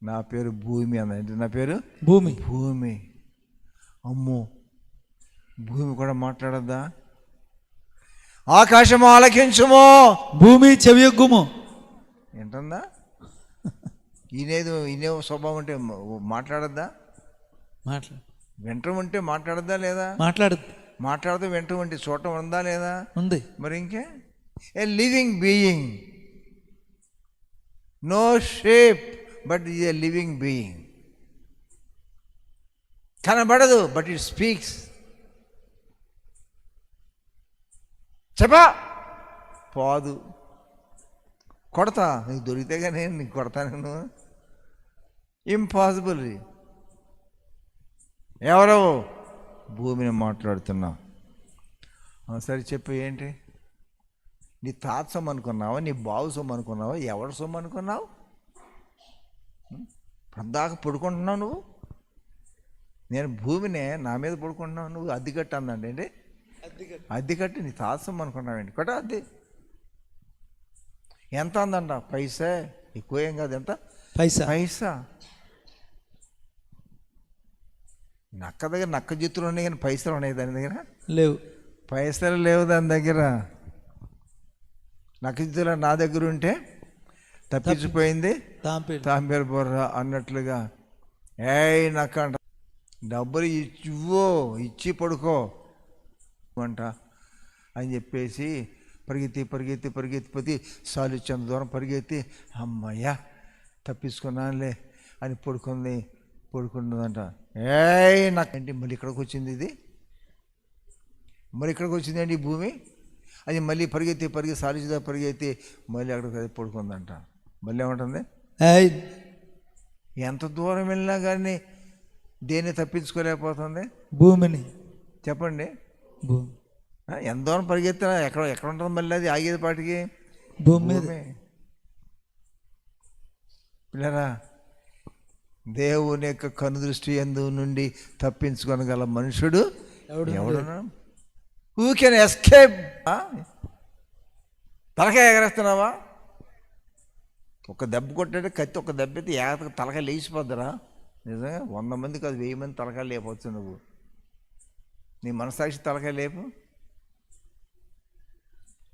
నా పేరు భూమి అంది. ఏంటి నా పేరు? భూమి. అమ్మో భూమి కూడా మాట్లాడద్దా? ఆకాశము ఆలకించుము, భూమి చెవియొగ్గుము ఏంటందా? ఇనే స్వభావం ఉంటే మాట్లాడద్దా? వింటం ఉంటే మాట్లాడద్దా లేదా? మాట్లాడుతూ వింటం ఉంటే చూడటం ఉందా లేదా? ఉంది. మరి ఇంకే a living being, no shape but is a living being. కనబడదు బట్ ఇట్ స్పీక్స్. చెప్పా పోదు. కొడతా నీకు దొరికితే కానీ నీకు కొడతాను. నువ్వు ఇంపాసిబుల్. ఎవరో భూమిని మాట్లాడుతున్నావు. సరే చెప్పు ఏంటి? నీ తాత సొమ్ము అనుకున్నావా? నీ బావు సొమ్ము అనుకున్నావా? ఎవరి సొమ్ము అనుకున్నావు? అందాక పడుకుంటున్నావు నువ్వు. నేను భూమినే నా మీద పడుకుంటున్నావు. నువ్వు అద్దె కట్టు అందండి. ఏంటి అద్దె కట్టి నీ తాత సొమ్ము అనుకున్నావేంటి? కొట్ట అద్దె ఎంత అందంట? పైసా. ఎక్కువ ఏం కాదు. ఎంత? పైసా. నక్క దగ్గర నక్క జిత్తులు ఉన్నాయి కానీ పైసలు ఉన్నాయి దాని దగ్గర లేవు. పైసలు లేవు దాని దగ్గర. నక్క జిత్తులు నా దగ్గర ఉంటే తప్పించిపోయింది తాంబేరు బొర్ర అన్నట్లుగా. ఏయ్ నక్క అంట, డబ్బులు ఇచ్చి పడుకో అంట అని చెప్పేసి పరిగెత్తిపోతే సాలిచ్చంత దూరం పరిగెత్తి అమ్మయ్యా తప్పించుకున్నానులే అని పడుకున్నదంట. ఏయ్ నాకేంటి మళ్ళీ ఇక్కడికి వచ్చింది ఇది, మరి ఇక్కడికి వచ్చిందండి ఈ భూమి అది మళ్ళీ పరిగెత్తి సాలిచ్చుదా పరిగెత్తి మళ్ళీ అక్కడికి పడుకుందంట. మళ్ళీ ఏమంటుంది, ఎంత దూరం వెళ్ళినా కానీ దేన్ని తప్పించుకోలేకపోతుంది? భూమిని. చెప్పండి, ఎంత దూరం పరిగెత్తినా ఎక్కడ ఉంటుంది మళ్ళీ అది ఆగేది పాటికి? భూమి. పిల్లరా, దేవుని యొక్క కనుదృష్టి యందు నుండి తప్పించుకొనగల మనుషుడు ఎవడున్నా? Who can escape? తలకాయ ఎగరేస్తున్నావా? ఒక దెబ్బ కొట్టాడు కత్తి, ఒక దెబ్బ అయితే ఏతకు తలకాయ లేచిపోద్దురా. నిజంగా 100 మంది కాదు 1000 మంది తలకాయలు లేపవచ్చు నువ్వు. నీ మనసాక్షి తలకాయ లేపు.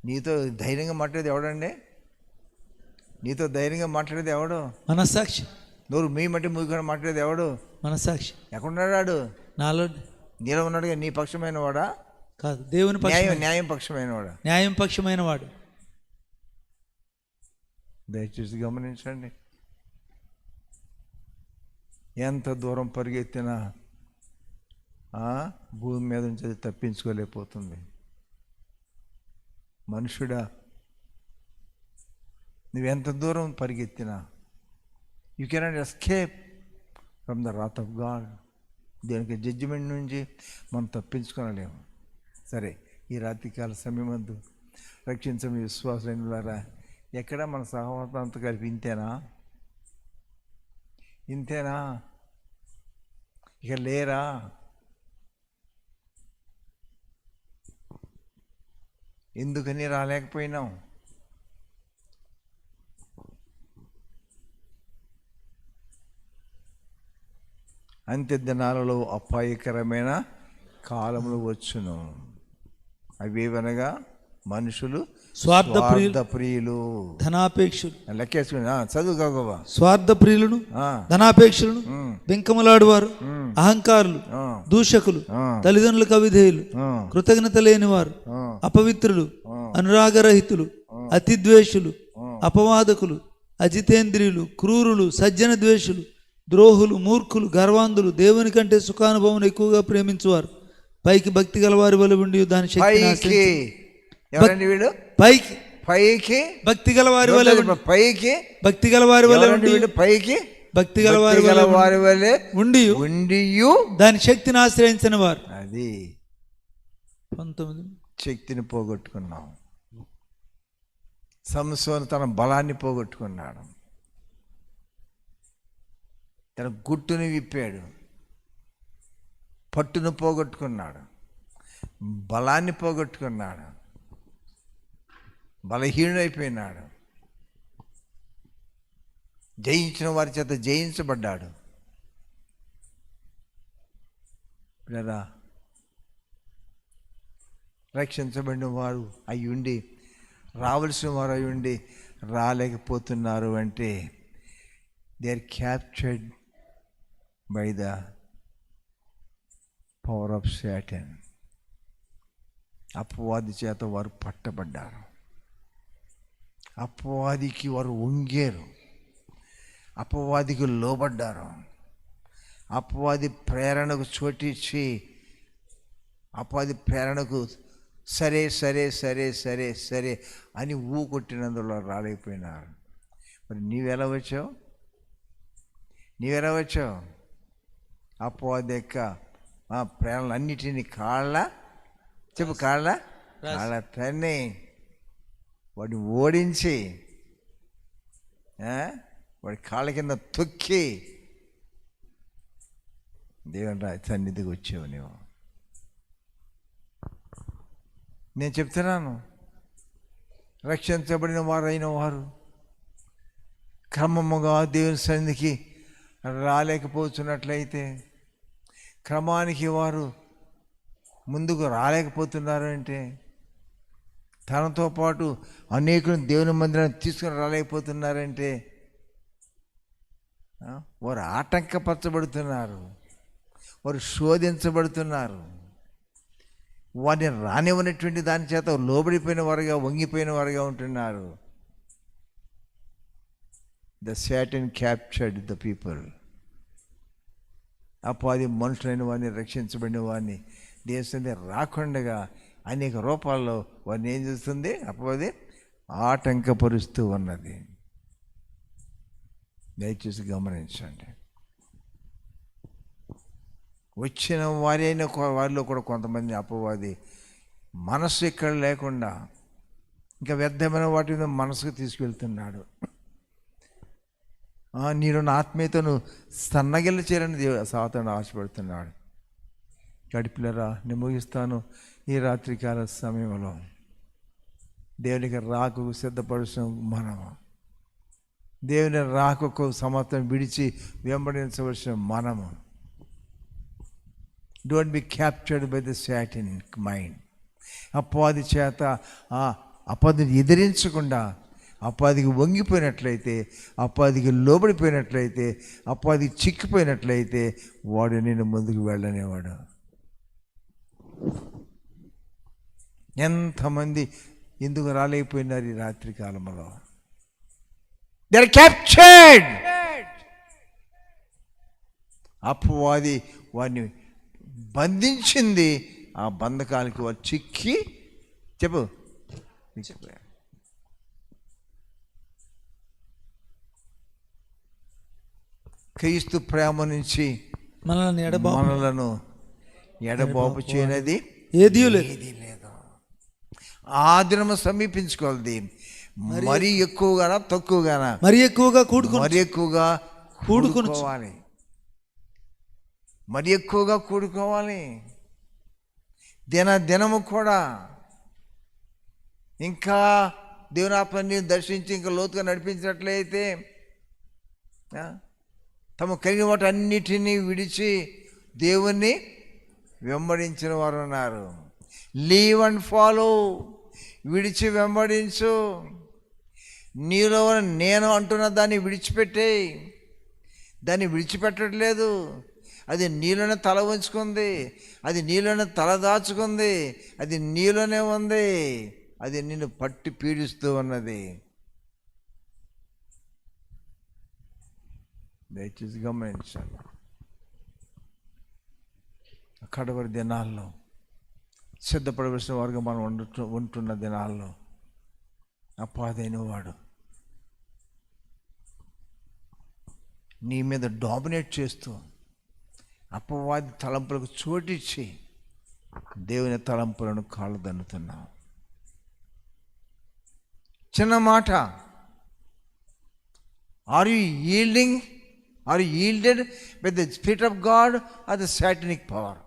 నీతో ధైర్యంగా మాట్లాడేది ఎవడండి? నీతో ధైర్యంగా మాట్లాడేది ఎవడు? మనసాక్షి. నోరు మీ మట్టి మూగిగా మాట్లాడేది ఎవడు? మనసాక్షి. ఎక్కడున్నాడు వాడు? నాలో. నీలో ఉన్నాడుగా. నీ పక్షమైన వాడా? కాదు, దేవుని న్యాయం పక్షమైన వాడా? న్యాయం పక్షమైన వాడు. దయచేసి గమనించండి, ఎంత దూరం పరిగెత్తినా భూమి మీద నుంచి తప్పించుకోలేకపోతుంది. మనుషుడా, నువ్వెంత దూరం పరిగెత్తినా you cannot escape from the wrath of God. దేనికి జడ్జిమెంట్ నుంచి మనం తప్పించుకోలేము. సరే, ఈ రాత్రికాల సమయమందు రక్షించమి విశ్వాసులైన ద్వారా ఎక్కడ మన సహవాసం అంతా కలిపి ఇంతేనా? ఇక లేరా? ఎందుకని రాలేకపోయినాం? అంత్య దినాలలో అపాయకరమైన కాలములు వచ్చును. అవేవనగా మనుషులు స్వార్థప్రియులు, ధనాపేక్షులు. లెక్కేసుకుని చదువు కాగోవా. స్వార్థప్రియులను, ధనాపేక్షులను, బెంకములాడువారు, అహంకారులు, దూషకులు, తల్లిదండ్రులకు అవిధేయులు, కృతజ్ఞత లేనివారు, అపవిత్రులు, అనురాగరహితులు, అతిద్వేషులు, అపవాదకులు, అజితేంద్రియులు, క్రూరులు, సజ్జన ద్వేషులు, ద్రోహులు, మూర్ఖులు, గర్వాంధులు, దేవుని కంటే సుఖానుభవం ఎక్కువగా ప్రేమించువారు, పైకి భక్తి గలవారి వలె ఉండి దాని శక్తి పైకి భక్తి గలవారి వలె పైకి భక్తి గలవారి వలె పైకి భక్తి గలవారి వలె ఉండి దాని శక్తిని ఆశ్రయించిన వారు. అది 19 శక్తిని పోగొట్టుకున్నాం. సంసోను తన బలాన్ని పోగొట్టుకున్నాడు, తన గుట్టుని విప్పాడు, పట్టును పోగొట్టుకున్నాడు, బలాన్ని పోగొట్టుకున్నాడు, బలహీనుడైపోయినాడు, జయించిన వారి చేత జయించబడ్డాడు. లేదా రక్షించబడిన వారు అయ్యుండి, రావాల్సిన వారు అయ్యుండి రాలేకపోతున్నారు అంటే they are captured by the power of Satan. అపవాది చేత వారు పట్టబడ్డారు, అపవాదికి వారు వంగారు, అపవాదికి లోబడ్డారు, అపవాది ప్రేరణకు చోటిచ్చి అపవాది ప్రేరణకు సరే సరే సరే సరే సరే అని కొట్టినందులో రాలేకపోయినారు. మరి నీవెలా వచ్చావు? అపవాది యొక్క ప్రేరణలన్నిటినీ కాళ్ళ తన్ని వాడిని ఓడించి వాడి కాళ్ళ కింద తొక్కి దేవుని సన్నిధికి వచ్చావు నువ్వు. నేను చెప్తున్నాను, రక్షించబడిన వారైన వారు క్రమముగా దేవుని సన్నిధికి రాలేకపోతున్నట్లయితే, క్రమానికి వారు ముందుకు రాలేకపోతున్నారు అంటే, తనతో పాటు అనేకులు దేవుని మందిరాన్ని తీసుకుని రాలేకపోతున్నారంటే వారు ఆటంకపరచబడుతున్నారు, వారు శోధించబడుతున్నారు. వారిని రానివ్వనటువంటి దాని చేత లోబడిపోయిన వారుగా, వంగిపోయిన వారుగా ఉంటున్నారు. The Satan captured the people. అపవాది మనుషులైన వారిని, రక్షించబడిన వారిని దేశంలో రాకుండా అనేక రూపాల్లో వారిని ఏం చేస్తుంది? అపవాది ఆటంకపరుస్తూ ఉన్నది. దయచేసి గమనించండి. వచ్చిన వారైన వారిలో కూడా కొంతమంది అపవాది మనస్సు ఇక్కడ లేకుండా ఇంకా వ్యర్థమైన వాటి మీద మనసుకు తీసుకెళ్తున్నాడు. నేను నా ఆత్మీయతను సన్నగిల్ల చేయాలని సాతాను ఆశపడుతున్నాడు. గడిపిలరా, నేను ముగిస్తాను. ఈ రాత్రికాల సమయంలో దేవునికి రాకకు సిద్ధపడుతున్న మనము, దేవుని రాకకు సమర్థం విడిచి వెంబడించవలసిన మనము. Don't be captured by the Satan mind. అపవాది చేత అపవాదిని ఎదిరించకుండా, అపవాదికి వంగిపోయినట్లయితే, అపవాదికి లోబడిపోయినట్లయితే, అపవాదికి చిక్కిపోయినట్లయితే వాడు నేను ముందుకు వెళ్ళనేవాడు. ఎంతమంది ఎందుకు రాలేకపోయినారు ఈ రాత్రి కాలంలో? They are captured. అపవాది వారిని బంధించింది. ఆ బంధకాలకి వారు చిక్కి చిక్కిపోయారు. క్రీస్తు ప్రేమ నుంచి మనలను ఎడబాపు చేయనది ఏదీ లేదు. ఆ దినము సమీపించుకోవాలి. మరీ ఎక్కువగానా తక్కువగానా? మరీ ఎక్కువగా కూడుకోవాలి. మరి ఎక్కువగా కూడుకోవాలి. దినము కూడా ఇంకా దేవుని ఆత్మని దర్శించి ఇంకా లోతుగా నడిపించినట్లయితే తమ కలిగిన వాటి అన్నిటినీ విడిచి దేవుణ్ణి వెంబడించిన వారు ఉన్నారు. Leave and follow. విడిచి వెంబడించు. నీలో నేను అంటున్న దాన్ని విడిచిపెట్టేయి. దాన్ని విడిచిపెట్టట్లేదు. అది నీలోనే తల ఉంచుకుంది, అది నీలోనే తల దాచుకుంది, అది నీలోనే ఉంది, అది నిన్ను పట్టి పీడిస్తూ ఉన్నది. దయచేసి గమనించాలి. కడవరి దినాల్లో సిద్ధపడవలసిన వారుగా మనం ఉంటున్న దినాల్లో అపవాదైన వాడు నీ మీద డామినేట్ చేస్తూ అపవాది తలంపులకు చోటిచ్చి దేవుని తలంపులను కాళ్ళు దన్నుతున్నావు. చిన్న మాట. Are you yielding? Are you yielded by the Spirit of God or the satanic power?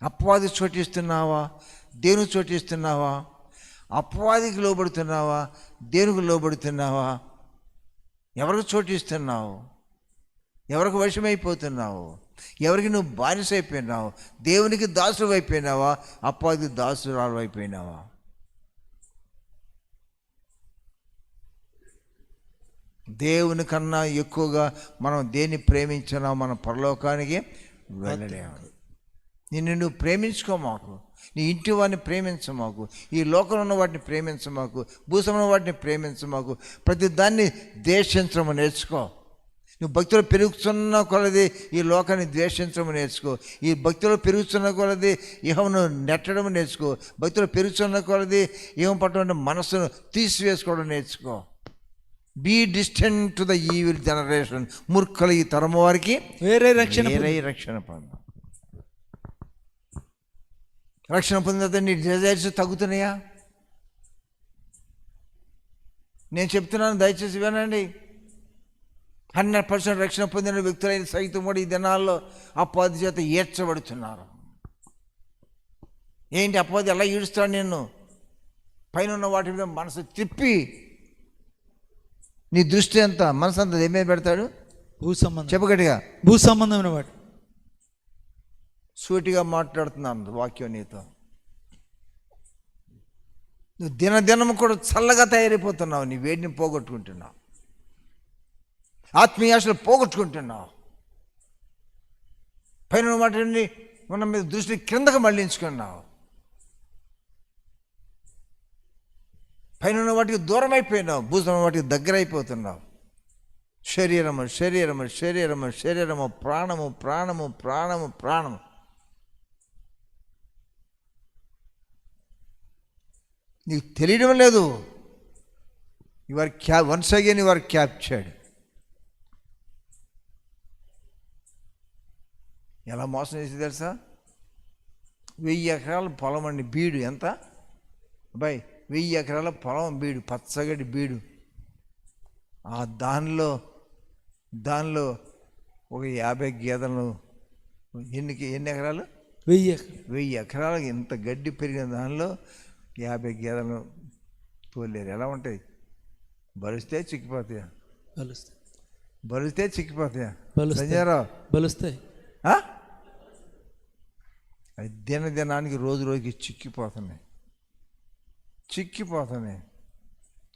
అపవాది చోటిస్తున్నావా? దేవునికి చోటిస్తున్నావా? అపవాదికి లోబడుతున్నావా? దేవునికి లోబడుతున్నావా? ఎవరికి చోటిస్తున్నావు? ఎవరికి వశమైపోతున్నావు? ఎవరికి నువ్వు బానిస అయిపోయినావు? దేవునికి దాసుడు అయిపోయినావా? అపవాది దాసురాలు అయిపోయినావా? దేవుని కన్నా ఎక్కువగా మనం దేన్ని ప్రేమించినా మనం పరలోకానికి వెళ్ళలేము. నిన్ను నువ్వు ప్రేమించుకోమాకు. నీ ఇంటి వాడిని ప్రేమించమాకు. ఈ లోకంలో ఉన్న వాటిని ప్రేమించమాకు. భూసంలో వాటిని ప్రేమించమాకు. ప్రతి దాన్ని ద్వేషించడం నేర్చుకో. నువ్వు భక్తులు పెరుగుతున్న కొలది ఈ లోకాన్ని ద్వేషించడం నేర్చుకో. ఈ భక్తులు పెరుగుతున్న కొలది ఇహమును నెట్టడం నేర్చుకో. భక్తులు పెరుగుతున్న కొలది ఇహం పట్ల మనస్సును తీసివేసుకోవడం నేర్చుకో. Be distant to the evil generation. మూర్ఖుల ఈ తరము వారికి వేరే రక్షణ పొందాం. రక్షణ పొందిన నీ డిజైర్స్ తగ్గుతున్నాయా? నేను చెప్తున్నాను, దయచేసి వినండి. 100% రక్షణ పొందిన వ్యక్తులైన సైతం కూడా ఈ దినాల్లో అపవాది చేత ఏడ్చబడుతున్నారు. ఏంటి అపవాది ఎలా ఈడుస్తాడు నిన్ను? పైన ఉన్న వాటి మీద మనసు తిప్పి నీ దృష్టి అంతా మనసు అంతా ఏమేమి పెడతాడు? భూ సంబంధం. చెప్పగట్టిగా. భూ సంబంధమైన వాటి. సూటిగా మాట్లాడుతున్నాను వాక్యం నీతో. నువ్వు దినదినము కూడా చల్లగా తయారైపోతున్నావు. నీ వేడిని పోగొట్టుకుంటున్నావు, ఆత్మీయాశలు పోగొట్టుకుంటున్నావు. పైన వాటిని మన మీద దృష్టి కిందకు మళ్ళించుకున్నావు. పైన వాటికి దూరం అయిపోయినావు, భూతం వాటికి దగ్గర అయిపోతున్నావు. శరీరము శరీరము శరీరము శరీరము, ప్రాణము ప్రాణము ప్రాణము ప్రాణము. నీకు తెలియడం లేదు. Once again you are captured. ఎలా మోసం చేసి తెలుసా? 1000 ఎకరాల పొలం అండి, బీడు. ఎంత అబ్బాయి? 1000 ఎకరాల పొలం బీడు, పచ్చగడ్డి బీడు. దానిలో ఒక 50 గేదెలను, ఎన్ని ఎకరాలు? 1000 ఎకరాలకు ఇంత గడ్డి పెరిగిన దానిలో 50 గేదెలను తోలేరు. ఎలా ఉంటాయి? బలిస్తే చిక్కిపోతాయా? బలిస్తే చిక్కిపోతాయా? బలుస్తాయి. అది దినానికి రోజు రోజుకి చిక్కిపోతున్నాయి,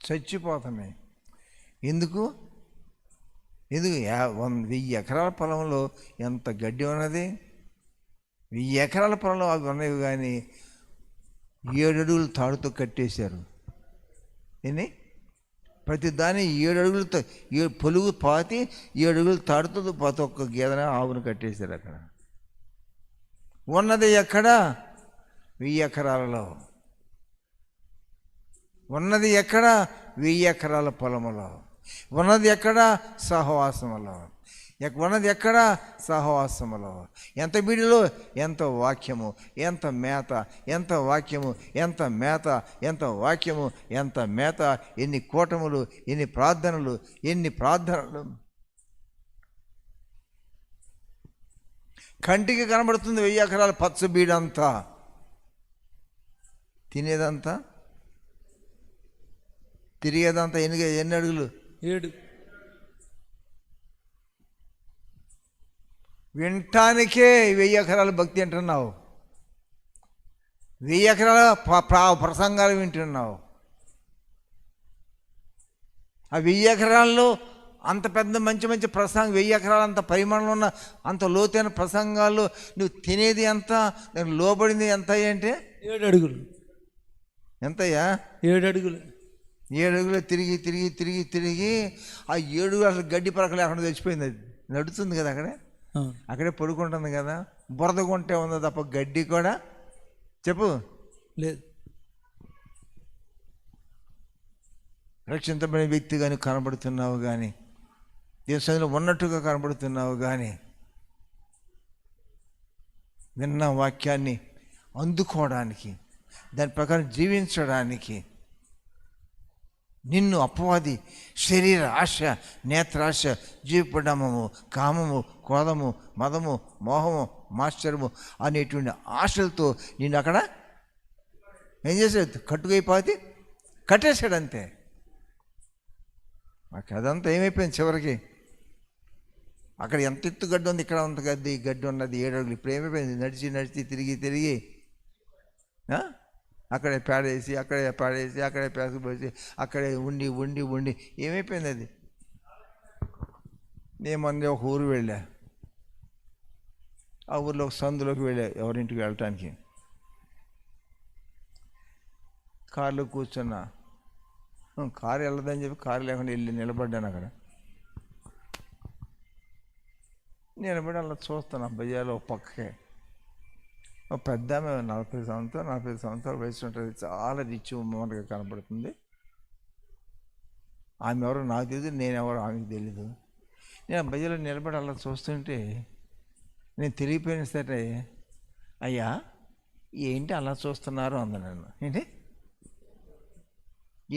చచ్చిపోతున్నాయి. ఎందుకు? 1000 ఎకరాల పొలంలో ఎంత గడ్డి ఉన్నది? 1000 ఎకరాల పొలంలో అవి ఉన్నవి, కానీ 7 అడుగులు తాడుతో కట్టేశారు. ప్రతి దాన్ని 7 అడుగులతో పొలుగు పాతి 7 అడుగులు తాడుతో ప్రతి ఒక్క గేదెన ఆవును కట్టేశారు. అక్కడ ఉన్నది ఎక్కడ? 1000 ఎకరాలలో ఉన్నది. ఎక్కడ? 1000 ఎకరాల పొలములో ఉన్నది. ఎక్కడ? సహవాసములో ఉన్నది. ఎక్కడ? సహవాసములో. ఎంత బీడిలో ఎంత వాక్యము, ఎంత మేత, ఎంత వాక్యము, ఎంత మేత, ఎంత వాక్యము, ఎంత మేత. ఎన్ని కూటములు, ఎన్ని ప్రార్థనలు. కంటికి కనబడుతుంది 1000 ఎకరాల పచ్చ బీడంతా. తినేదంతా, తిరిగేదంతా ఎన్ని అడుగులు? 7. వినటానికే 1000 ఎకరాల భక్తి అంటున్నావు, 1000 ఎకరాల ప్రసంగాలు వింటున్నావు. ఆ 1000 ఎకరాల్లో అంత పెద్ద మంచి మంచి ప్రసంగం, 1000 ఎకరాలు అంత పరిమాణంలో ఉన్న అంత లోతైన ప్రసంగాల్లో నువ్వు తినేది ఎంత, నేను లోబడింది ఎంత అంటే 7 అడుగులు. ఎంతయ్యా? 7 అడుగులు. 7 అడుగులు తిరిగి తిరిగి తిరిగి తిరిగి ఆ 7 అడుగులు అసలు గడ్డి పరక లేకుండా తెచ్చిపోయింది. అది నడుస్తుంది కదా, అక్కడే పడుకుంటుంది కదా. బురద కొంటే ఉందో తప్ప గడ్డి కూడా చెప్పు లేదు. రక్షించబడిన వ్యక్తి కానీ కనబడుతున్నావు, కానీ దేశంలో ఉన్నట్టుగా కనబడుతున్నావు, కానీ విన్న వాక్యాన్ని అందుకోవడానికి, దాని ప్రకారం జీవించడానికి నిన్ను అపవాది శరీర ఆశ, నేత్రాశ, జీవపడమము, కామము, క్రోధము, మదము, మోహము, మాశ్చర్యము అనేటువంటి ఆశలతో నిన్ను అక్కడ ఏం చేశాడు? కట్టుకైపోతే కట్టేశాడు అంతే. మాకు అదంతా ఏమైపోయింది చివరికి? అక్కడ ఎంత ఎత్తు గడ్డి ఉంది, ఇక్కడ అంత గడ్డి ఉన్నది 7 అడుగులు. ఇప్పుడు ఏమైపోయింది? నడిచి తిరిగి తిరిగి అక్కడే పేడేసి, అక్కడే పేడేసి, అక్కడే పేసుకుపోసి, అక్కడే ఉండి ఉండి ఉండి ఏమైపోయింది అది? నేమన్నా ఒక ఊరు వెళ్ళా, ఆ ఊర్లో ఒక సందులోకి వెళ్ళా ఎవరింటికి వెళ్ళటానికి. కారులో కూర్చున్నా, కారు వెళ్ళదని చెప్పి కారు లేకుండా వెళ్ళి నిలబడ్డాను. అక్కడ నిలబడి అలా చూస్తాను. అబ్బాయిలో ఒక పక్కకే ఒక పెద్ద ఆమె 45 సంవత్సరాలు వయసు ఉంటుంది. చాలా రిచ్ ఉమ్మగా కనపడుతుంది. ఆమె ఎవరో నాకు తెలియదు, నేనెవరో ఆమెకు తెలీదు. నేను అబ్బాయిలో నిలబడి అలా చూస్తుంటే నేను తిరిగిపోయిన సరే, అయ్యా ఏంటి అలా చూస్తున్నారు అంది నన్ను.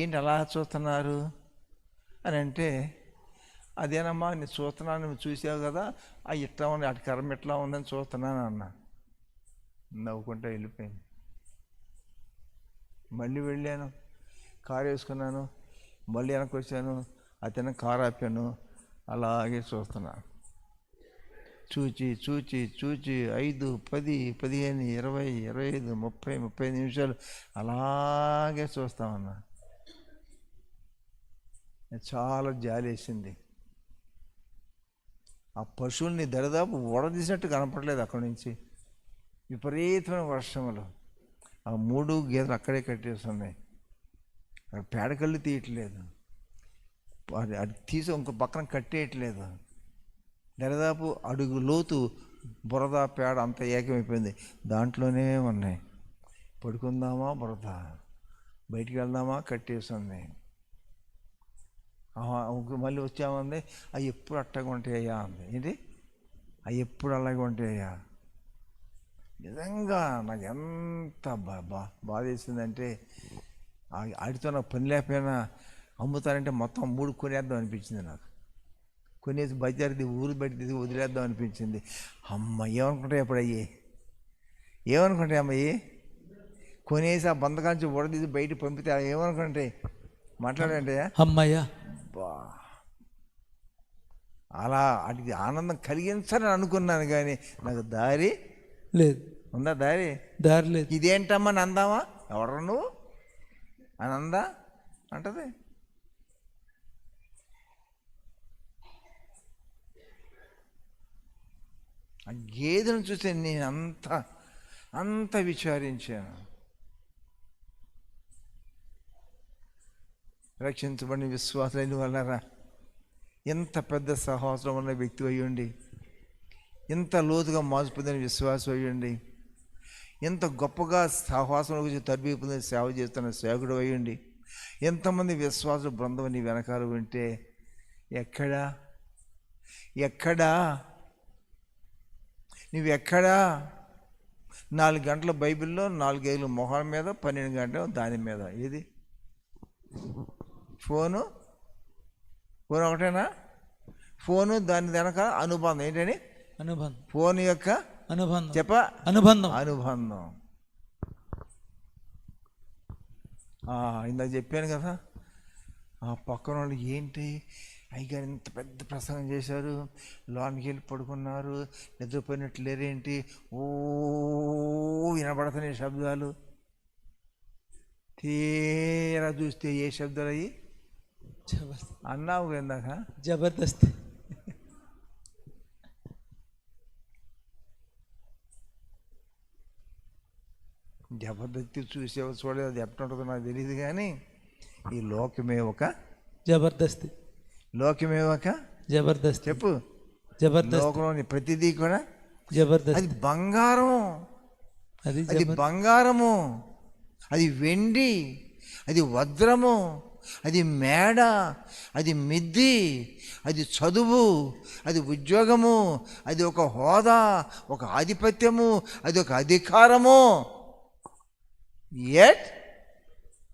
ఏంటి అలా చూస్తున్నారు అని అంటే, అదేనమ్మా నేను చూస్తున్నాను, నువ్వు చూసావు కదా, ఇట్లా ఉంది, అటు కర్మ ఎట్లా ఉందని చూస్తున్నాను అన్నా. నవ్వుకుంటూ వెళ్ళిపోయింది. మళ్ళీ వెళ్ళాను, కారు వేసుకున్నాను, మళ్ళీ వెనక్కి వచ్చాను, అతను కారు ఆపాను, అలాగే చూచి చూచి చూచి 5, 10, 15, 20, 25, 30, 35 నిమిషాలు అలాగే చూస్తా ఉన్నా. చాలా జాలేసింది. ఆ పశువుల్ని దరిదాపు ఓడదీసినట్టు కనపడలేదు. అక్కడి నుంచి విపరీతమైన వర్షములు. ఆ 3 గేదెలు అక్కడే కట్టేస్తున్నాయి. పేడకళ్ళు తీయట్లేదు, అది తీసి ఇంకో పక్కన కట్టేయట్లేదు. దరిదాపు అడుగు లోతు బురద పేడ అంత ఏకమైపోయింది. దాంట్లోనే ఉన్నాయి. పడుకుందామా బురద, బయటికి వెళ్దామా కట్టేస్తుంది. మళ్ళీ వచ్చామంది, అవి ఎప్పుడు అట్టగా ఉంటాయా అంది. ఏంటి అవి ఎప్పుడు అలాగే ఉంటాయా? నిజంగా నాకు ఎంత బాధ వేసిందంటే, ఆడితో నాకు పని లేకపోయినా అమ్ముతారంటే మొత్తం 3 కొనేద్దాం అనిపించింది నాకు. కొనేసి బజారు ఊరు బయట తీసి వదిలేద్దాం అనిపించింది. అమ్మ ఏమనుకుంటాయి అప్పుడు అయ్యి, ఏమనుకుంటాయి అమ్మయ్యి? కొనేసి ఆ బంధకాంచి ఊడదీసి బయట పంపితే ఏమనుకుంటాయి? మాట్లాడంటే అమ్మయ్యా బా, అలా అది ఆనందం కలిగించాలని అనుకున్నాను, కానీ నాకు దారి లేదు. ఉందా? దారి లేదు. ఇదేంటమ్మా అని అందామా? ఎవరు నువ్వు అని అందా అంటది. ఆ గేదెను చూస్తే నేను అంత విచారించాను. రక్షించబడిన విశ్వాసులైన వాళ్ళరా, ఎంత పెద్ద సహవాసం ఉన్న వ్యక్తి అయ్యండి, ఎంత లోతుగా మోసపోయిన విశ్వాసం అయ్యండి, ఎంత గొప్పగా సహవాసం గురించి తరబీ పొంది సేవ చేస్తున్న సేవకుడు అయ్యండి, ఎంతమంది విశ్వాస బృందం నీ వెనకాల ఉంటే ఎక్కడా నువ్వెక్కడా? 4 గంటల బైబిల్లో 4 గేదెలు మొహం మీద, 12 గంటలు దాని మీద. ఏది? ఫోను ఒకటేనా? ఫోను దాని వెనక అనుబంధం ఏంటని? అనుబంధం. ఫోన్ యొక్క అనుబంధం. అనుబంధం. ఇందాక చెప్పాను కదా, ఆ పక్కన వాళ్ళు ఏంటి అయ్యగారు ఇంత పెద్ద ప్రసంగం చేశారు, లోనికి వెళ్ళి పడుకున్నారు, నిద్రపోయినట్లు లేరేంటి, ఓ వినబడుతున్నాయి శబ్దాలు. తీరా చూస్తే ఏ శబ్దాలు అయ్యి అన్నావు ఇందాక? జబర్దస్త్. జబర్దస్తి చూడలేదు, అది ఎట్టుంటుందో నాకు తెలియదు, కానీ ఈ లోకమే ఒక జబర్దస్త్. చెప్పు. జబర్దస్త్. లోకంలోని ప్రతిదీ కూడా జబర్దస్త్. అది బంగారము, అది వెండి, అది వజ్రము, అది మేడ, అది మిద్ది, అది చదువు, అది ఉద్యోగము, అది ఒక హోదా, ఒక ఆధిపత్యము, అది ఒక అధికారము.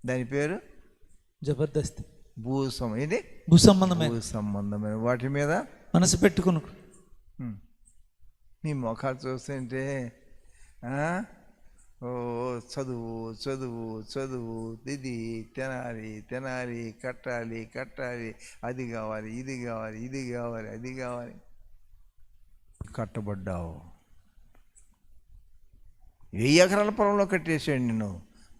దాని పేరు జబర్దస్త్. భూసంబంధమైన వాటి మీద మనసు పెట్టుకుని మీ ముఖాలు చూస్తుంటే చదువు ఇది తినాలి, కట్టాలి, అది కావాలి, ఇది కావాలి. కట్టబడ్డావు. 1000 ఎకరాల పొలంలో కట్టేసాడు నిన్ను.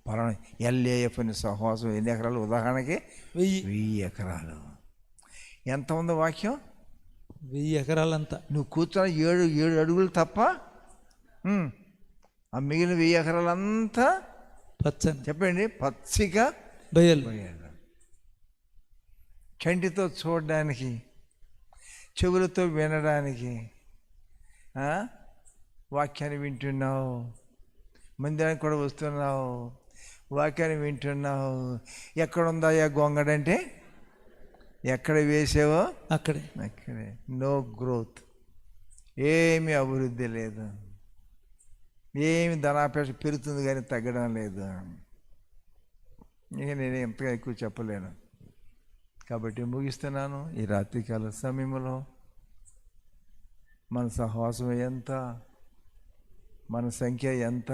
పొలం LAF అని సహవాసం ఎన్ని ఎకరాలు? ఉదాహరణకి 1000 ఎకరాలు. ఎంత ఉంది వాక్యం? 1000 ఎకరాలంతా. నువ్వు కూర్చొని 7 అడుగులు తప్ప ఆ మిగిలిన 1000 ఎకరాలంతా పచ్చని, చెప్పండి, పచ్చిక బయలు. కంటితో చూడడానికి, చెవులతో వినడానికి వాక్యాన్ని వింటున్నావు, మందిరానికి కూడా వస్తున్నావు, వాక్యాన్ని వింటున్నావు. ఎక్కడుందాయా గొంగడంటే ఎక్కడ వేసావో అక్కడే. నో గ్రోత్, ఏమి అభివృద్ధి లేదు, ఏమి ధనాపేక్ష పెరుగుతుంది కానీ తగ్గడం లేదు. ఇక నేను ఎంతగా ఎక్కువ చెప్పలేను కాబట్టి ముగిస్తున్నాను. ఈ రాత్రికాల సమయంలో మన సహవాసం ఎంత, మన సంఖ్య ఎంత,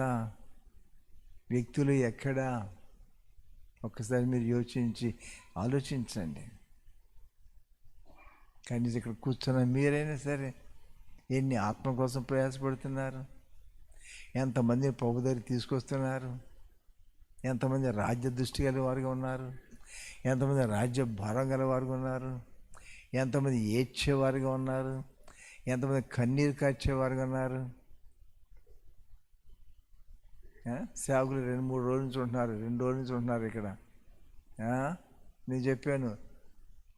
వ్యక్తులు ఎక్కడా, ఒక్కసారి మీరు ఆలోచించండి. కనీసం ఇక్కడ కూర్చున్న మీరైనా సరే ఎన్ని ఆత్మ కోసం ప్రయాసపడుతున్నారు, ఎంతమందిని ప్రభు దగ్గర తీసుకొస్తున్నారు, ఎంతమంది రాజ్య దృష్టి గల వారుగా ఉన్నారు, ఎంతమంది రాజ్య భారం గల వారుగా ఉన్నారు, ఎంతమంది ఏడ్చేవారుగా ఉన్నారు, ఎంతమంది కన్నీరు కార్చేవారుగా ఉన్నారు. సేవకులు 2-3 రోజుల నుంచి ఉంటున్నారు, 2 రోజుల నుంచి ఉంటున్నారు ఇక్కడ. నేను చెప్పాను,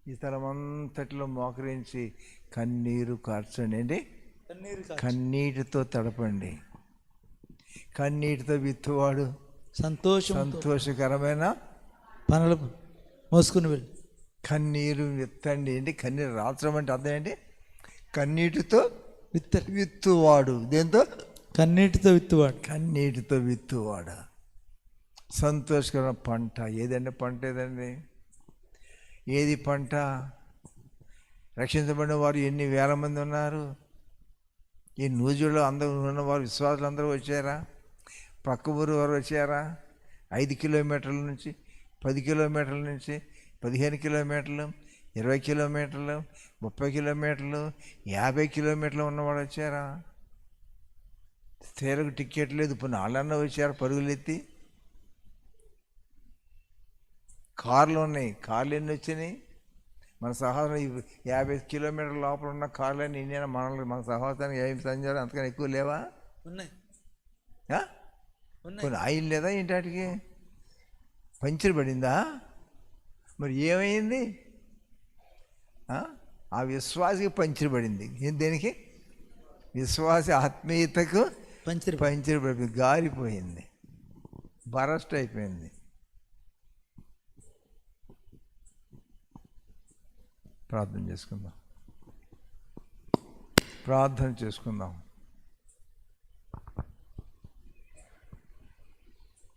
ఈ స్థలం అంతటిలో మోకరించి కన్నీరు కార్చండి అండి, కన్నీటితో తడపండి. కన్నీటితో విత్తువాడు సంతోషకరమైన పనులు మోసుకుని వెళ్ళి కన్నీరు విత్తండి ఏంటి, కన్నీరు రాల్చడం అంటే అర్థం ఏంటి? కన్నీటితో విత్తువాడు. దేంతో? కన్నీటితో విత్తువాడు. సంతోషకరమైన పంట ఏదండి? పంట ఏదండి? ఏది పంట? రక్షించబడిన వారు ఎన్ని వేల మంది ఉన్నారు. ఈ నూజులో అందరూ ఉన్నవారు, విశ్వాసులు అందరూ వచ్చారా? పక్క ఊరు వారు వచ్చారా? 5 కిలోమీటర్ల నుంచి, 10 కిలోమీటర్ల నుంచి, 15 కిలోమీటర్లు, 20 కిలోమీటర్లు, 30 కిలోమీటర్లు, 50 కిలోమీటర్లు ఉన్నవాడు వచ్చారా? స్త్రీలకు టికెట్ లేదు, ఇప్పుడు వాళ్ళన్నా వచ్చారు పరుగులెత్తి. కార్లు ఉన్నాయి, కార్లు ఎన్ని వచ్చినాయి? మన సహోదరం 50 కిలోమీటర్ల లోపల ఉన్న కార్లన్నీ ఇండియా మన సహోదరానికి ఏం సంచారం అంతకన్నా ఎక్కువ లేవా? ఉన్నాయి. కొన్ని ఆయిల్ లేదా ఏంటాటికి? పంచర్ పడిందా? మరి ఏమైంది? ఆ విశ్వాసికి పంచర్ పడింది. దేనికి? విశ్వాస ఆత్మీయతకు పంచర్ పడింది, గారిపోయింది, బరస్ట్ అయిపోయింది. ప్రార్థన చేసుకుందాం.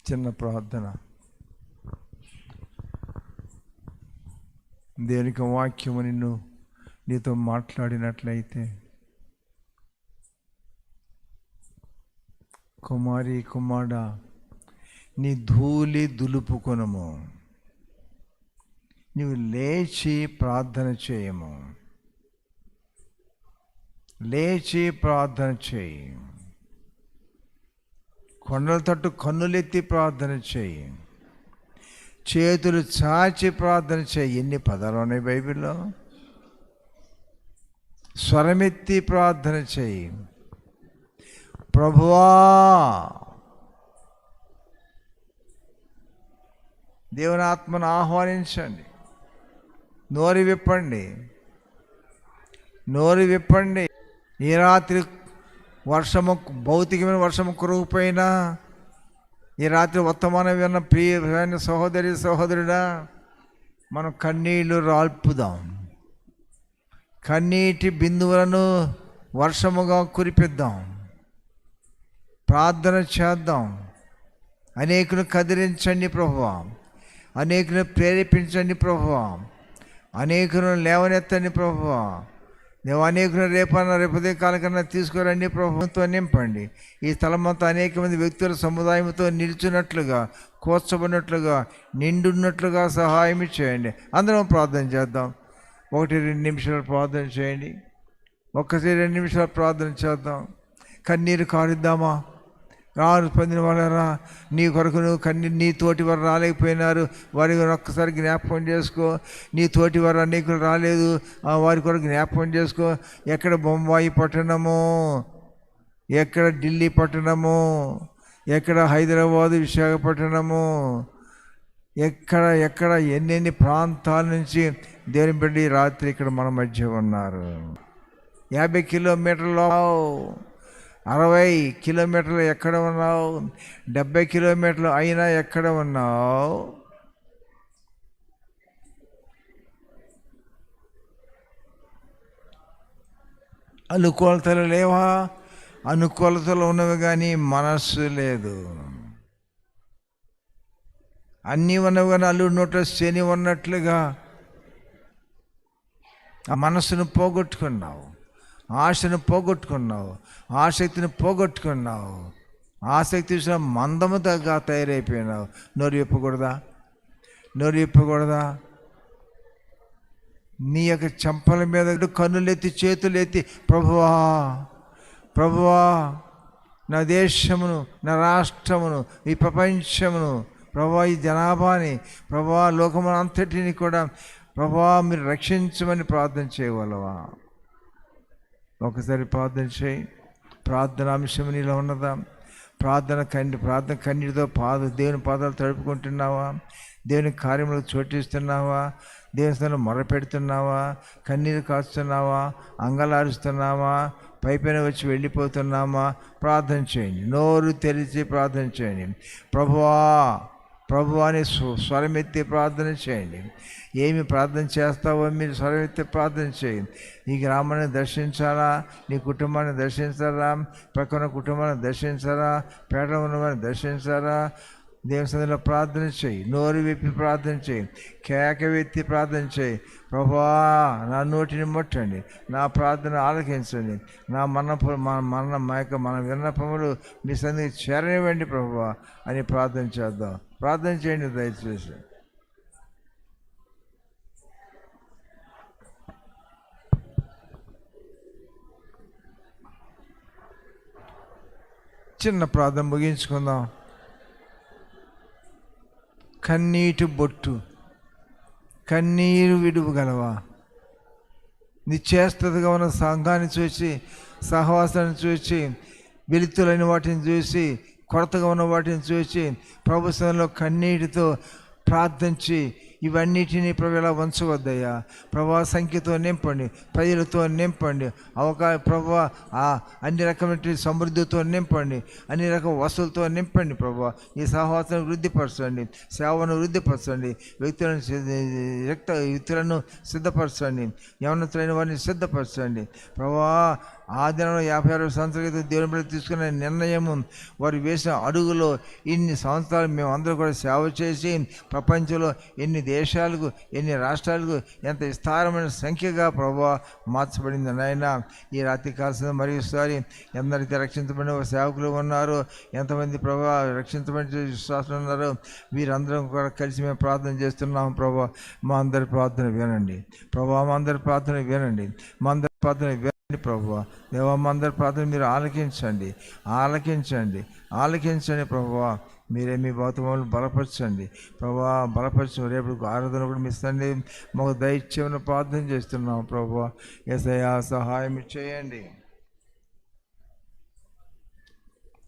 చిన్న ప్రార్థన. దేనికి వాక్యము నీతో మాట్లాడినట్లయితే, కుమారి కుమారుడా, నీ ధూళి దులుపుకొనము, నీవు లేచి ప్రార్థన చేయము. లేచి ప్రార్థన చేయి. కొండల తట్టు కన్నులెత్తి ప్రార్థన చేయి. చేతులు చాచి ప్రార్థన చేయి. ఎన్ని పదాలు ఉన్నాయి బైబిల్లో? స్వరమెత్తి ప్రార్థన చేయి. ప్రభువా, దేవుని ఆత్మను ఆహ్వానించండి. నోరు విప్పండి. ఈ రాత్రి వర్షము, భౌతికమైన వర్షము కురవకపోయినా, ఈ రాత్రి వర్తమానమైన ప్రియ సహోదరుడా, మనం కన్నీళ్లు రాల్పుదాం. కన్నీటి బిందువులను వర్షముగా కురిపిద్దాం. ప్రార్థన చేద్దాం. అనేకులను కదిలించండి ప్రభువా, అనేకులను ప్రేరేపించండి ప్రభువా, అనేకులను లేవనెత్తండి ప్రభువా. నువ్వు అనేకులను రేపదే కాలం కన్నా తీసుకురండి ప్రభుత్వంతో నింపండి. ఈ స్థలమంతా అనేక మంది వ్యక్తుల సముదాయంతో నిలిచినట్లుగా, కూర్చబడినట్లుగా, నిండున్నట్లుగా సహాయం చేయండి. అందరం ప్రార్థన చేద్దాం. 1-2 నిమిషాలు ప్రార్థన చేయండి. 1-2 నిమిషాలు ప్రార్థన చేద్దాం. కన్నీరు కారుద్దామా? పొందిన వాళ్ళరా, నీ కొరకు నువ్వు నీ తోటి వారు రాలేకపోయినారు, వారి ఒక్కసారి జ్ఞాపకం చేసుకో. నీ తోటి వారు అనేకులు రాలేదు, వారి కొరకు జ్ఞాపకం చేసుకో. ఎక్కడ బొంబాయి పట్టణము, ఎక్కడ ఢిల్లీ పట్టణము, ఎక్కడ హైదరాబాదు, విశాఖపట్నము, ఎక్కడ ఎన్నెన్ని ప్రాంతాల నుంచి దేవుని బిడ్డ రాత్రి ఇక్కడ మన మధ్య ఉన్నారు. 50 కిలోమీటర్లు, 60 కిలోమీటర్లు ఎక్కడ ఉన్నావు? 70 కిలోమీటర్లు అయినా ఎక్కడ ఉన్నావు? అనుకూలతలు లేవా? అనుకూలతలు ఉన్నవి కానీ మనస్సు లేదు. అన్నీ ఉన్నవి కానీ అల్లుడి నోట శని ఉన్నట్లుగా ఆ మనస్సును పోగొట్టుకున్నావు, ఆశను పోగొట్టుకున్నావు, ఆసక్తిని పోగొట్టుకున్నావు. ఆసక్తి విషయంలో మందముగా తయారైపోయినావు. నోరు విప్పకూడదా? నీ యొక్క చెంపల మీద కన్నులెత్తి చేతులెత్తి, ప్రభువా ప్రభువా, నా దేశమును, నా రాష్ట్రమును, ఈ ప్రపంచమును, ప్రభువా, ఈ జనాభాని, ప్రభువా, లోకమును అంతటిని కూడా ప్రభువా మీరు రక్షించమని ప్రార్థన చేయగలవా? ఒకసారి ప్రార్థన చేయి. ప్రార్థన అంశం నీలో ఉన్నదా? ప్రార్థన కన్నీటితో దేవుని పాదాలు తడుపుకుంటున్నావా? దేవుని కార్యములకు చోటిస్తున్నావా? దేవుని స్థానంలో మొరపెడుతున్నావా? కన్నీరు కాస్తున్నావా? అంగలారుస్తున్నావా? పైపైన వచ్చి వెళ్ళిపోతున్నామా? ప్రార్థన చేయండి. నోరు తెరిచి ప్రార్థన చేయండి. ప్రభువా ప్రభువా అని స్వరమెత్తి ప్రార్థన చేయండి. ఏమి ప్రార్థన చేస్తావో మీరు స్వరమెత్తి ప్రార్థన చేయండి. నీ గ్రామాన్ని దర్శించాలా? నీ కుటుంబాన్ని దర్శించాలా? ప్రక్కన కుటుంబాన్ని దర్శించాలా? పేటలో ఉన్నవారిని దర్శించాలా? దేవుని సన్నిధిలో ప్రార్థన చేయి. నోరు విప్పి ప్రార్థన చేయి. కేక వెత్తి ప్రార్థన చేయి. ప్రభువా నా నోటిని ముట్టండి, నా ప్రార్థన ఆలకించండి, నా మన విన్నపములు మీ సన్నిధికి చేరనివ్వండి ప్రభువా అని ప్రార్థన చేద్దాం. ప్రార్థన చేయండి దయచేసి. చిన్న ప్రార్థన ముగించుకుందాం. కన్నీటి బొట్టు, కన్నీరు విడువగలవా? నిశ్చేష్టతగా ఉన్న సంఘాన్ని చూసి, సహవాసాన్ని చూసి, వెలుతులైన వాటిని చూసి, కొరతగా ఉన్న వాటిని చూసి ప్రభుత్వంలో కన్నీటితో ప్రార్థించి ఇవన్నిటినీ ప్రభు ఇలా ఉంచవద్దయ్యా. ప్రభా సంఖ్యతో నింపండి, ప్రజలతో నింపండి, ప్రభా అన్ని రకమైన సమృద్ధితో నింపండి, అన్ని రకం వస్తువులతో నింపండి. ప్రభా ఈ సహవాసాన్ని వృద్ధిపరచండి, సేవను వృద్ధిపరచండి, వ్యక్తులను సిద్ధపరచండి, యవనతులైన వారిని సిద్ధపరచండి. ప్రభా ఆ దినంలో 56 సంవత్సరాల క్రితం దేవుని బిడ్డలు తీసుకునే నిర్ణయము, వారు వేసిన అడుగులో ఇన్ని సంవత్సరాలు మేము అందరూ కూడా సేవ చేసి ప్రపంచంలో ఎన్ని దేశాలకు, ఎన్ని రాష్ట్రాలకు, ఎంత విస్తారమైన సంఖ్యగా ప్రభువా మార్చబడింది నాయన. ఈ రాత్రి కాల్సిన మరోసారి ఎందరైతే రక్షించబడిన సేవకులు ఉన్నారు, ఎంతమంది ప్రభువా రక్షించబడిన విశ్వాసులు ఉన్నారు, వీరందరం కూడా కలిసి మేము ప్రార్థన చేస్తున్నాము. ప్రభువా మా అందరి ప్రార్థన వినండి. ప్రభువా మా అందరి ప్రార్థన వినండి. మా అందరి ప్రార్థన వినండి. ప్రభువా దేవా మా అందరి ప్రార్థన మీరు ఆలకించండి, ఆలకించండి, ఆలకించండి. ప్రభువా మీరే మీ భౌతములను బలపరచండి. ప్రభువా బలపరచు. రేపు ఆరాధన కూడా మిస్తండి. మాకు దయచేయమని ప్రార్థన చేస్తున్నాం. ప్రభువా యేసయ్యా సహాయం చేయండి,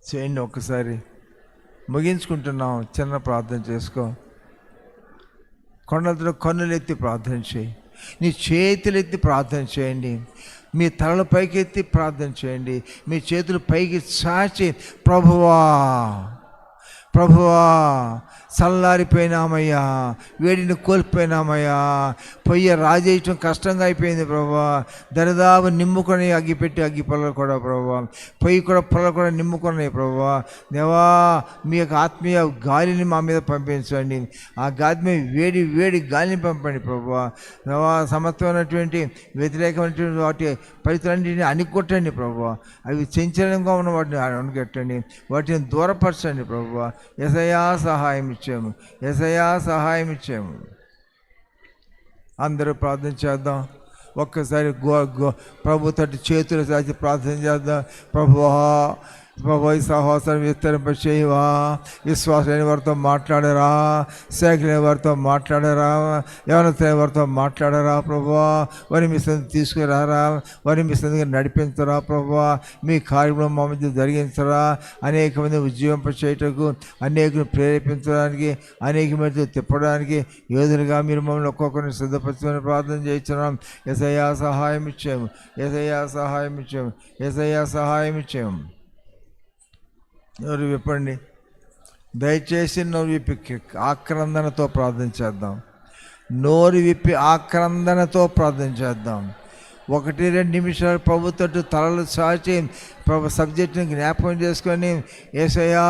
చేయండి. ఒక్కసారి ముగించుకుంటున్నాం. చిన్న ప్రార్థన చేసుకో. కొండలతో కన్నులెత్తి ప్రార్థన చేయి. నీ చేతులెత్తి ప్రార్థన చేయండి. మీ తలలు పైకెత్తి ప్రార్థన చేయండి. మీ చేతులు పైకి చాచి ప్రభువా ప్రభువా చల్లారిపోయినామయ్యా, వేడిని కోల్పోయినామయ్యా, పొయ్యి రాజేయటం కష్టంగా అయిపోయింది ప్రభువా. దరిదాపు నిమ్ముకొని అగ్గిపెట్టి అగ్గి పొలలు కూడా ప్రభువా, పొయ్యి కూడా పొలలు కూడా నిమ్ముకున్నాయి ప్రభువా. దేవా మీ యొక్క ఆత్మీయ గాలిని మా మీద పంపించండి. ఆ గాలి వేడి వేడి గాలిని పంపండి ప్రభువా. దేవా సమత్వమైనటువంటి వ్యతిరేకమైనటువంటి వాటి ఫలితాలన్నింటినీ అణికొట్టండి ప్రభువా. అవి చంచలంగా ఉన్న వాటిని అణగట్టండి, వాటిని దూరపరచండి ప్రభువా. యేసయ్యా సహాయం ఇచ్చాము, యేసయ్యా సహాయం ఇచ్చాము. అందరూ ప్రార్థన చేద్దాం. ఒక్కసారి ప్రభు తోటి చేతులు చాచి ప్రార్థన చేద్దాం. ప్రభువా ప్రభు ఈ సహవాసాన్ని విస్తరింపచేయవా. విశ్వాసమైన వారితో మాట్లాడరా, సేకలైన వారితో మాట్లాడరా, యవనస్తులైన వారితో మాట్లాడరా ప్రభువా. వారి మీ సంది తీసుకురారా, వారి మీ సందిగా నడిపించరా ప్రభువా. మీ కార్యంలో మా మధ్య జరిగించరా. అనేక మంది ఉజ్జీవింపచేయటకు, అనేకను ప్రేరేపించడానికి, అనేక మంది తిప్పడానికి యోధులుగా మీరు మమ్మల్ని ఒక్కొక్కరిని సిద్ధపరచమని ప్రార్థన చేయించున్నాం. యేసయ్యా సహాయం ఇచ్చాము, యేసయ్యా సహాయం ఇచ్చాము, యేసయ్యా సహాయం ఇచ్చాము. నోరు విప్పండి దయచేసి. నోరు విప్పి ఆక్రందనతో ప్రార్థన చేద్దాం. నోరు విప్పి ఆక్రందనతో ప్రార్థన చేద్దాం. 1-2 నిమిషాలు ప్రభుతో తలలు చాచి ప్రభు సబ్జెక్ట్ని జ్ఞాపకం చేసుకొని, యేసయ్యా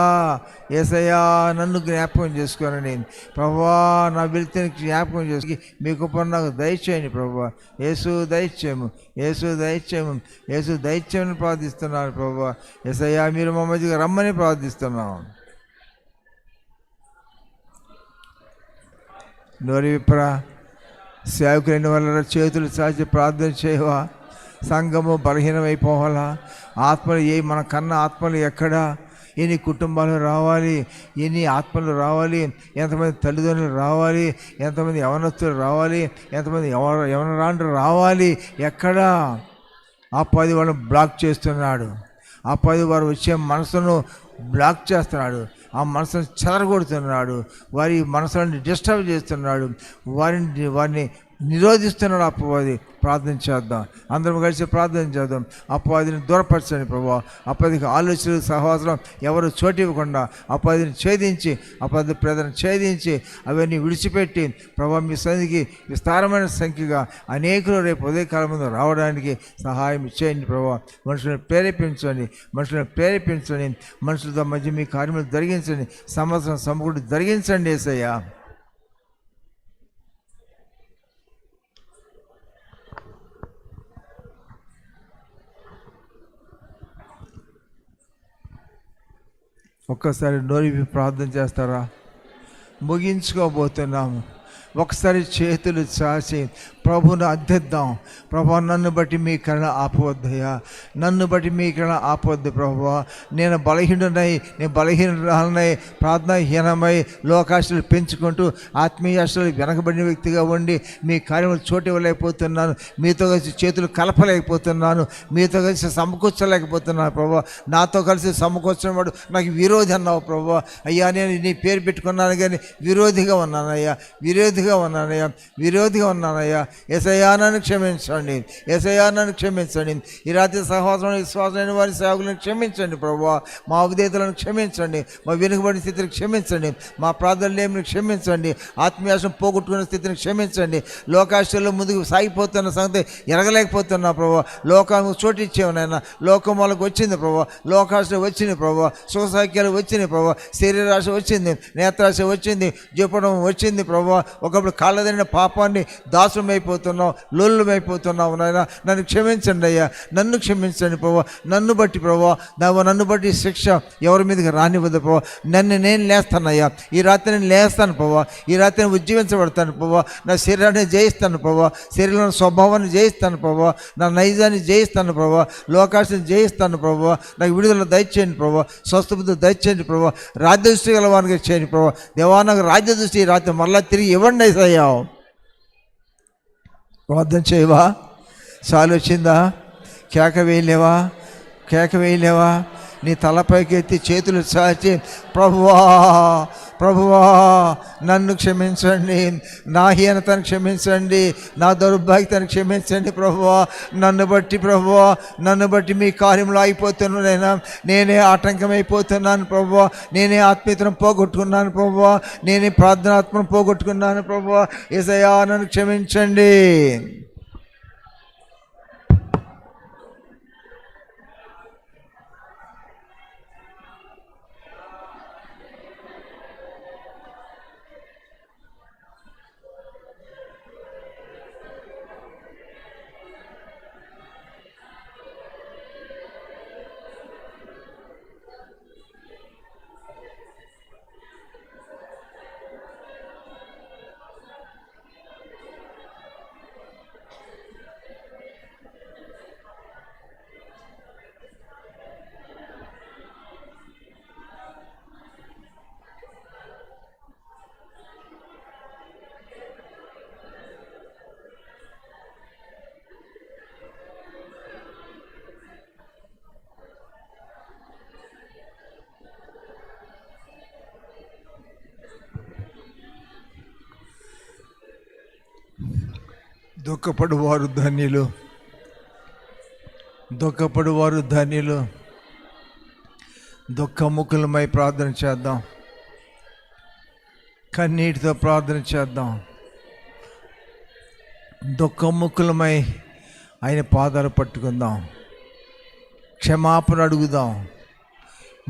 యేసయ్యా నన్ను జ్ఞాపకం చేసుకోనండి ప్రభువా, నా వెలితిని జ్ఞాపకం చేసుకుని మీ గొప్ప నాకు దయచేయండి ప్రభువా. యేసు దయచేయము, యేసు దయచేయము, యేసు దయచేయమని ప్రార్థిస్తున్నాను ప్రభువా. యేసయ్యా మీరు మా మధ్యకి రమ్మని ప్రార్థిస్తున్నాం. నోరు విప్పరా, సేవకులైన వాళ్ళ చేతులు చాచి ప్రార్థన చేయవా? సంఘము బలహీనమైపోవాలా? ఆత్మలు మన కన్నా ఆత్మలు ఎక్కడా? ఎన్ని కుటుంబాలు రావాలి, ఎన్ని ఆత్మలు రావాలి, ఎంతమంది తల్లిదండ్రులు రావాలి, ఎంతమంది యవనస్తులు రావాలి, ఎంతమంది యవనరాండ్రు రావాలి? ఎక్కడా? అపవాది వాళ్ళని బ్లాక్ చేస్తున్నాడు. అపవాది వారు వచ్చే మనసును బ్లాక్ చేస్తున్నాడు. ఆ మనసును చెదరగొడుతున్నాడు. వారి మనసులను డిస్టర్బ్ చేస్తున్నాడు. వారిని నిరోధిస్తున్నాడు అపవాది. ప్రార్థన చేద్దాం, అందరం కలిసి ప్రార్థన చేద్దాం. అపవాదిని దూరపరచండి ప్రభా. అపవాదికి ఆలోచనలు సహవాసం ఎవరు చోటు ఇవ్వకుండా అపవాదిని ఛేదించి, అపవాది ప్రేదను ఛేదించి అవన్నీ విడిచిపెట్టి ప్రభా మీ సన్నిధికి విస్తారమైన సంఖ్యగా అనేకులు రేపు ఉదయకాలం ముందు రావడానికి సహాయం చేయండి ప్రభా. మనుషులను ప్రేరేపించండి, మనుషులతో మధ్య మీ కార్యములు జరిగించండి, సంవత్సరం సమకూడి జరిగించండి యేసయ్యా. ఒక్కసారి నోరి ప్రార్థన చేస్తారా? ముగించుకోబోతున్నాము. ఒకసారి చేతులు చాచి ప్రభుని అర్థిద్దాం. ప్రభా నన్ను బట్టి మీ కరుణ ఆపవద్దయ్యా, నన్ను బట్టి మీ కరుణ ఆపవద్దు ప్రభువా. నేను బలహీనురాలనై ప్రార్థనాహీనమై లోకాశలు పెంచుకుంటూ ఆత్మీయాశలు వెనకబడిన వ్యక్తిగా ఉండి మీ కార్యములు చోటు ఇవ్వలేకపోతున్నాను. మీతో కలిసి చేతులు కలపలేకపోతున్నాను, మీతో కలిసి సమకూర్చలేకపోతున్నాను ప్రభా. నాతో కలిసి సమకూర్చిన వాడు నాకు విరోధి అన్నావు ప్రభా. అయ్యా నేను నీ పేరు పెట్టుకున్నాను కానీ విరోధిగా ఉన్నానయ్యా. యేసయ్యా నన్ను క్షమించండి, ఈ రాత్రి సహవాసంలో విశ్వాసమైన వారి సేవకులను క్షమించండి ప్రభువా. మా ఉదేతలను క్షమించండి, మా వెనుకబడిన స్థితిని క్షమించండి, మా ప్రార్థనలేమిని క్షమించండి, ఆత్మీయాశను పోగొట్టుకున్న స్థితిని క్షమించండి. లోకాశల్లో ముందుకు సాగిపోతున్న సంగతి ఎరగలేకపోతున్నా ప్రభావ. లోకానికి చోటు ఇచ్చేవు నాయన. లోకం వాళ్ళకు వచ్చింది ప్రభావ, లోకాశ వచ్చింది ప్రభావ, సుఖసాఖ్యాలు వచ్చినాయి ప్రభావ, శరీరాశ వచ్చింది, నేత్రాశ వచ్చింది, జపడం వచ్చింది ప్రభావ. ఒకప్పుడు కాళ్ళదైన పాపాన్ని దాసుమైపోతున్నావు, లోల్లుమైపోతున్నావు నాయన. నన్ను క్షమించండి అయ్యా, నన్ను క్షమించండి ప్రభావ. నన్ను బట్టి ప్రభావ, నన్ను బట్టి శిక్ష ఎవరి మీదకి రానివ్వదు ప్రభావ. నేను లేస్తానయ్యా, ఈ రాత్రి నేను లేస్తాను ప్రభావ. ఈ రాత్రి నేను ఉజ్జీవించబడతాను ప్రభావ. నా శరీరాన్ని జయిస్తాను ప్రభావ, శరీరంలో స్వభావాన్ని జయిస్తాను ప్రభావ, నా నైజాన్ని జయిస్తాను ప్రభావ, లోకాశని జయిస్తాను ప్రభావ. నాకు విడుదల దయచేయండి ప్రభావ, స్వస్థబుద్ధి దయచేయండి ప్రభావ, రాజ్యదృష్టి గలవానికి చేయండి ప్రభావ. దేవా నాకు రాజ్యదృష్టి రాత్రి మరలా తిరిగి ఇవ్వండి అయ్యా. ప్రార్థన చేయవా? చాలు వచ్చిందా? కేక వేయలేవా? నీ తలపైకి ఎత్తి చేతులు చాచి ప్రభువా నన్ను క్షమించండి, నా హీనతను క్షమించండి, నా దౌర్భాగ్యతను క్షమించండి ప్రభువా. నన్ను బట్టి మీ కార్యంలో అయిపోతున్నానైనా, నేనే ఆటంకమైపోతున్నాను ప్రభువా. నేనే ఆత్మీయతను పోగొట్టుకున్నాను ప్రభువా, నేనే ప్రార్థనాత్మను పోగొట్టుకున్నాను ప్రభువా. యేసయ్యా నన్ను క్షమించండి. దుఃఖపడువారు ధన్యులు. దుఃఖముఖులమై ప్రార్థన చేద్దాం, కన్నీటితో ప్రార్థన చేద్దాం. దుఃఖముఖులమై ఆయన పాదాలు పట్టుకుందాం, క్షమాపణ అడుగుదాం.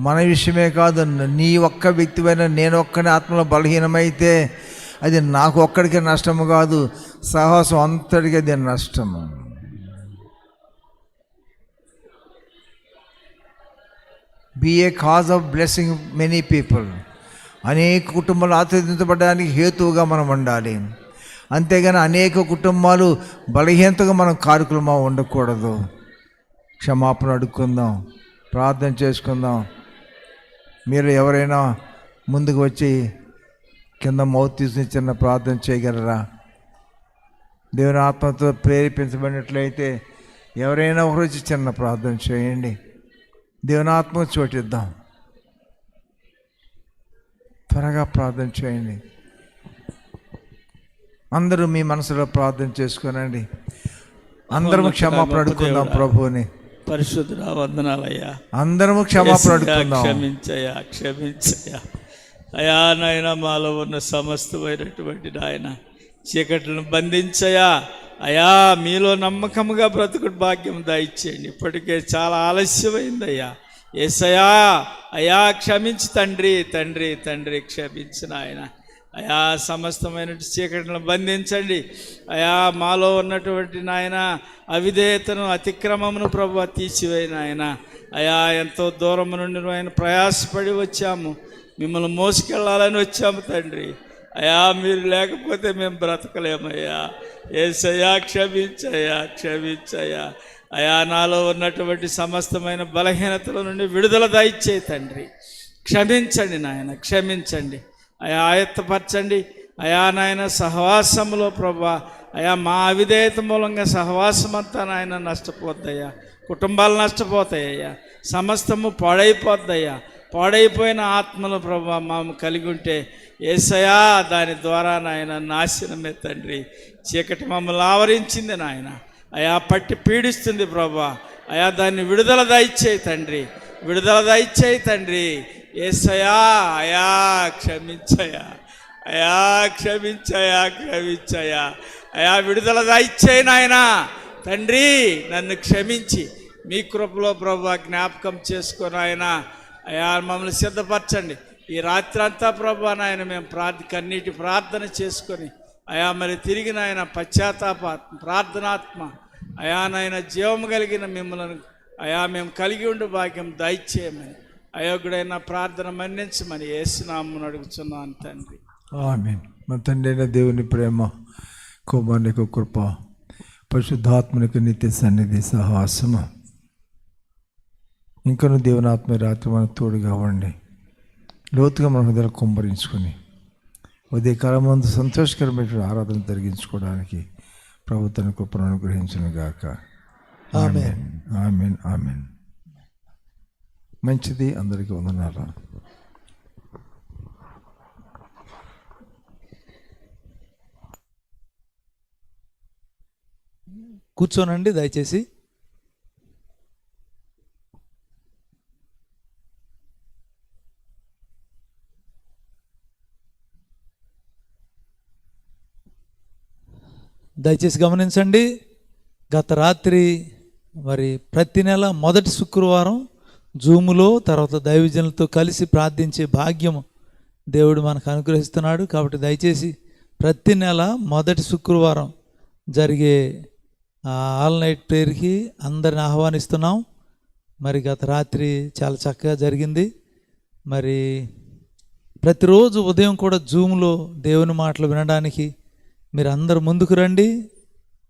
మన విషయమే కాదు, నీ ఒక్క వ్యక్తివైనా నేను ఒక్కని ఆత్మలో బలహీనమైతే అది నాకు ఒక్కడికే నష్టము కాదు, సహవాసం అంతటికి అది నష్టము. Be a cause of blessing many people. అనేక కుటుంబాలు ఆశీర్వదించబడడానికి హేతువుగా మనం ఉండాలి. అంతేగాని అనేక కుటుంబాలు బలహీనతగా మనం కారుకులమా ఉండకూడదు. క్షమాపణ అడుక్కుందాం, ప్రార్థన చేసుకుందాం. మీరు ఎవరైనా ముందుకు వచ్చి కింద మౌత్ తీసుకుని చిన్న ప్రార్థన చేయగలరా? దేవుని ఆత్మతో ప్రేరేపించబడినట్లయితే ఎవరైనా ఒకరు వచ్చి చిన్న ప్రార్థన చేయండి. దేవుని ఆత్మకు చోటిద్దాం. త్వరగా ప్రార్థన చేయండి. అందరూ మీ మనసులో ప్రార్థన చేసుకోనండి. అందరం క్షమాపణ అడుక్కుందాం ప్రభువుని. పరిశుద్ధుడా వందనాలయ్యా. అందరము క్షమాపణ అడుక్కుందాం. క్షమించయ్యా, క్షమించయ్యా అయా. నాయన మాలో ఉన్న సమస్తమైనటువంటి నాయన చీకట్లను బంధించయా అయా. మీలో నమ్మకముగా బ్రతుకుడు భాగ్యం దయచేయండి. ఇప్పటికే చాలా ఆలస్యమైందయ్యా. యేసయ్యా అయా క్షమించి తండ్రి, తండ్రి, తండ్రి క్షమించిన ఆయన అయా. సమస్తమైన చీకట్లను బంధించండి అయా. మాలో ఉన్నటువంటి నాయన అవిధేయతను, అతిక్రమమును ప్రభువా తీసివేయన ఆయన అయా. ఎంతో దూరం నుండి ఆయన ప్రయాసపడి వచ్చాము, మిమ్మల్ని మోసుకెళ్ళాలని వచ్చాము తండ్రి అయా. మీరు లేకపోతే మేము బ్రతకలేమయ్యా. యేసయ్యా క్షమించయ్యా, క్షమించయ్యా అయా. నాలో ఉన్నటువంటి సమస్తమైన బలహీనతల నుండి విడుదల దయచేయి తండ్రి. క్షమించండి నాయన, క్షమించండి అయా. ఆయత్తపరచండి అయా నాయన. సహవాసములో ప్రభా అయా మా అవిధేయత మూలంగా సహవాసం అంతా నాయన నష్టపోద్దయ్యా. కుటుంబాలు నష్టపోతాయ్యా. సమస్తము పాడైపోద్దయ్యా. పాడైపోయిన ఆత్మలు ప్రభా మేము కలిగి ఉంటే యేసయ్యా దాని ద్వారా నాయన నాశనమే తండ్రి. చీకటి మమ్మల్ని ఆవరించింది నాయన అయా. పట్టి పీడిస్తుంది ప్రభా అయా. దాన్ని విడుదల దయచేయి తండ్రి, విడుదల దయచేయి తండ్రి. యేసయ్యా అయా క్షమించయా అయా, క్షమించయా, క్షమించయా అయా. విడుదల దయచేయి నాయన తండ్రి. నన్ను క్షమించి మీ కృపలో ప్రభా జ్ఞాపకం చేసుకొని ఆయన అయా మమ్మల్ని సిద్ధపరచండి. ఈ రాత్రి అంతా ప్రభా నాయన మేము కన్నీటి ప్రార్థన చేసుకొని అయా మరి తిరిగి నాయన పశ్చాత్తాపాత్మ, ప్రార్థనాత్మ అయా నాయన జీవం కలిగిన మిమ్మల్ని అయా మేము కలిగి ఉండే భాగ్యం దయచేయమని అయోగ్యుడైన ప్రార్థన మన్నించమని యేసునామమున అడుగుచున్నాను తండ్రి. ఆమేన్. మన తండ్రి అయిన దేవుని ప్రేమ, కుమారునికి కృప, పరిశుద్ధాత్మనికి నిత్య సన్నిధి సహవాసము ఇంకను దేవుని ఆత్మ రాత్రి మనకు తోడుగా ఉండి లోతుగా మన హృదయాలు కుమ్మరించుకొని ఉదయకాలం ముందు సంతోషకరమైన ఆరాధన జరిగించుకోవడానికి ప్రభుత్వాన్ని కృపను అనుగ్రహించును గాక. ఆమేన్, ఆమేన్, ఆమేన్. మంచిది. అందరికీ వందనాలు. కూర్చోనండి దయచేసి. దయచేసి గమనించండి. గత రాత్రి మరి ప్రతి నెల మొదటి శుక్రవారం జూములో తర్వాత దైవజనులతో కలిసి ప్రార్థించే భాగ్యం దేవుడు మనకు అనుగ్రహిస్తున్నాడు. కాబట్టి దయచేసి ప్రతి నెల మొదటి శుక్రవారం జరిగే ఆల్ నైట్ ప్రేయర్కి అందరిని ఆహ్వానిస్తున్నాం. మరి గత రాత్రి చాలా చక్కగా జరిగింది. మరి ప్రతిరోజు ఉదయం కూడా జూమ్లో దేవుని మాటలు వినడానికి మీరు అందరూ ముందుకు రండి.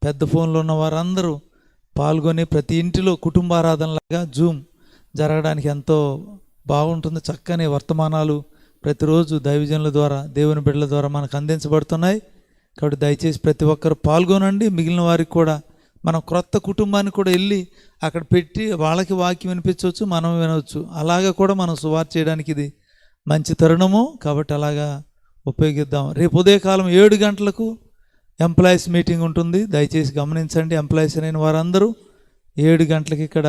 పెద్ద ఫోన్లో ఉన్న వారందరూ పాల్గొని ప్రతి ఇంటిలో కుటుంబారాధనలాగా జూమ్ జరగడానికి ఎంతో బాగుంటుంది. చక్కని వర్తమానాలు ప్రతిరోజు దైవజనుల ద్వారా, దేవుని బిడ్డల ద్వారా మనకు అందించబడుతున్నాయి. కాబట్టి దయచేసి ప్రతి ఒక్కరు పాల్గొనండి. మిగిలిన వారికి కూడా మనం క్రొత్త కుటుంబాన్ని కూడా వెళ్ళి అక్కడ పెట్టి వాళ్ళకి వాక్యం వినిపించవచ్చు, మనం వినవచ్చు. అలాగా కూడా మనం సువార్త చేయడానికి ఇది మంచి తరుణము. కాబట్టి అలాగా ఉపయోగిద్దాం. రేపు ఉదయకాలం 7 గంటలకు ఎంప్లాయీస్ మీటింగ్ ఉంటుంది. దయచేసి గమనించండి. ఎంప్లాయీస్ అయిన వారందరూ 7 గంటలకి ఇక్కడ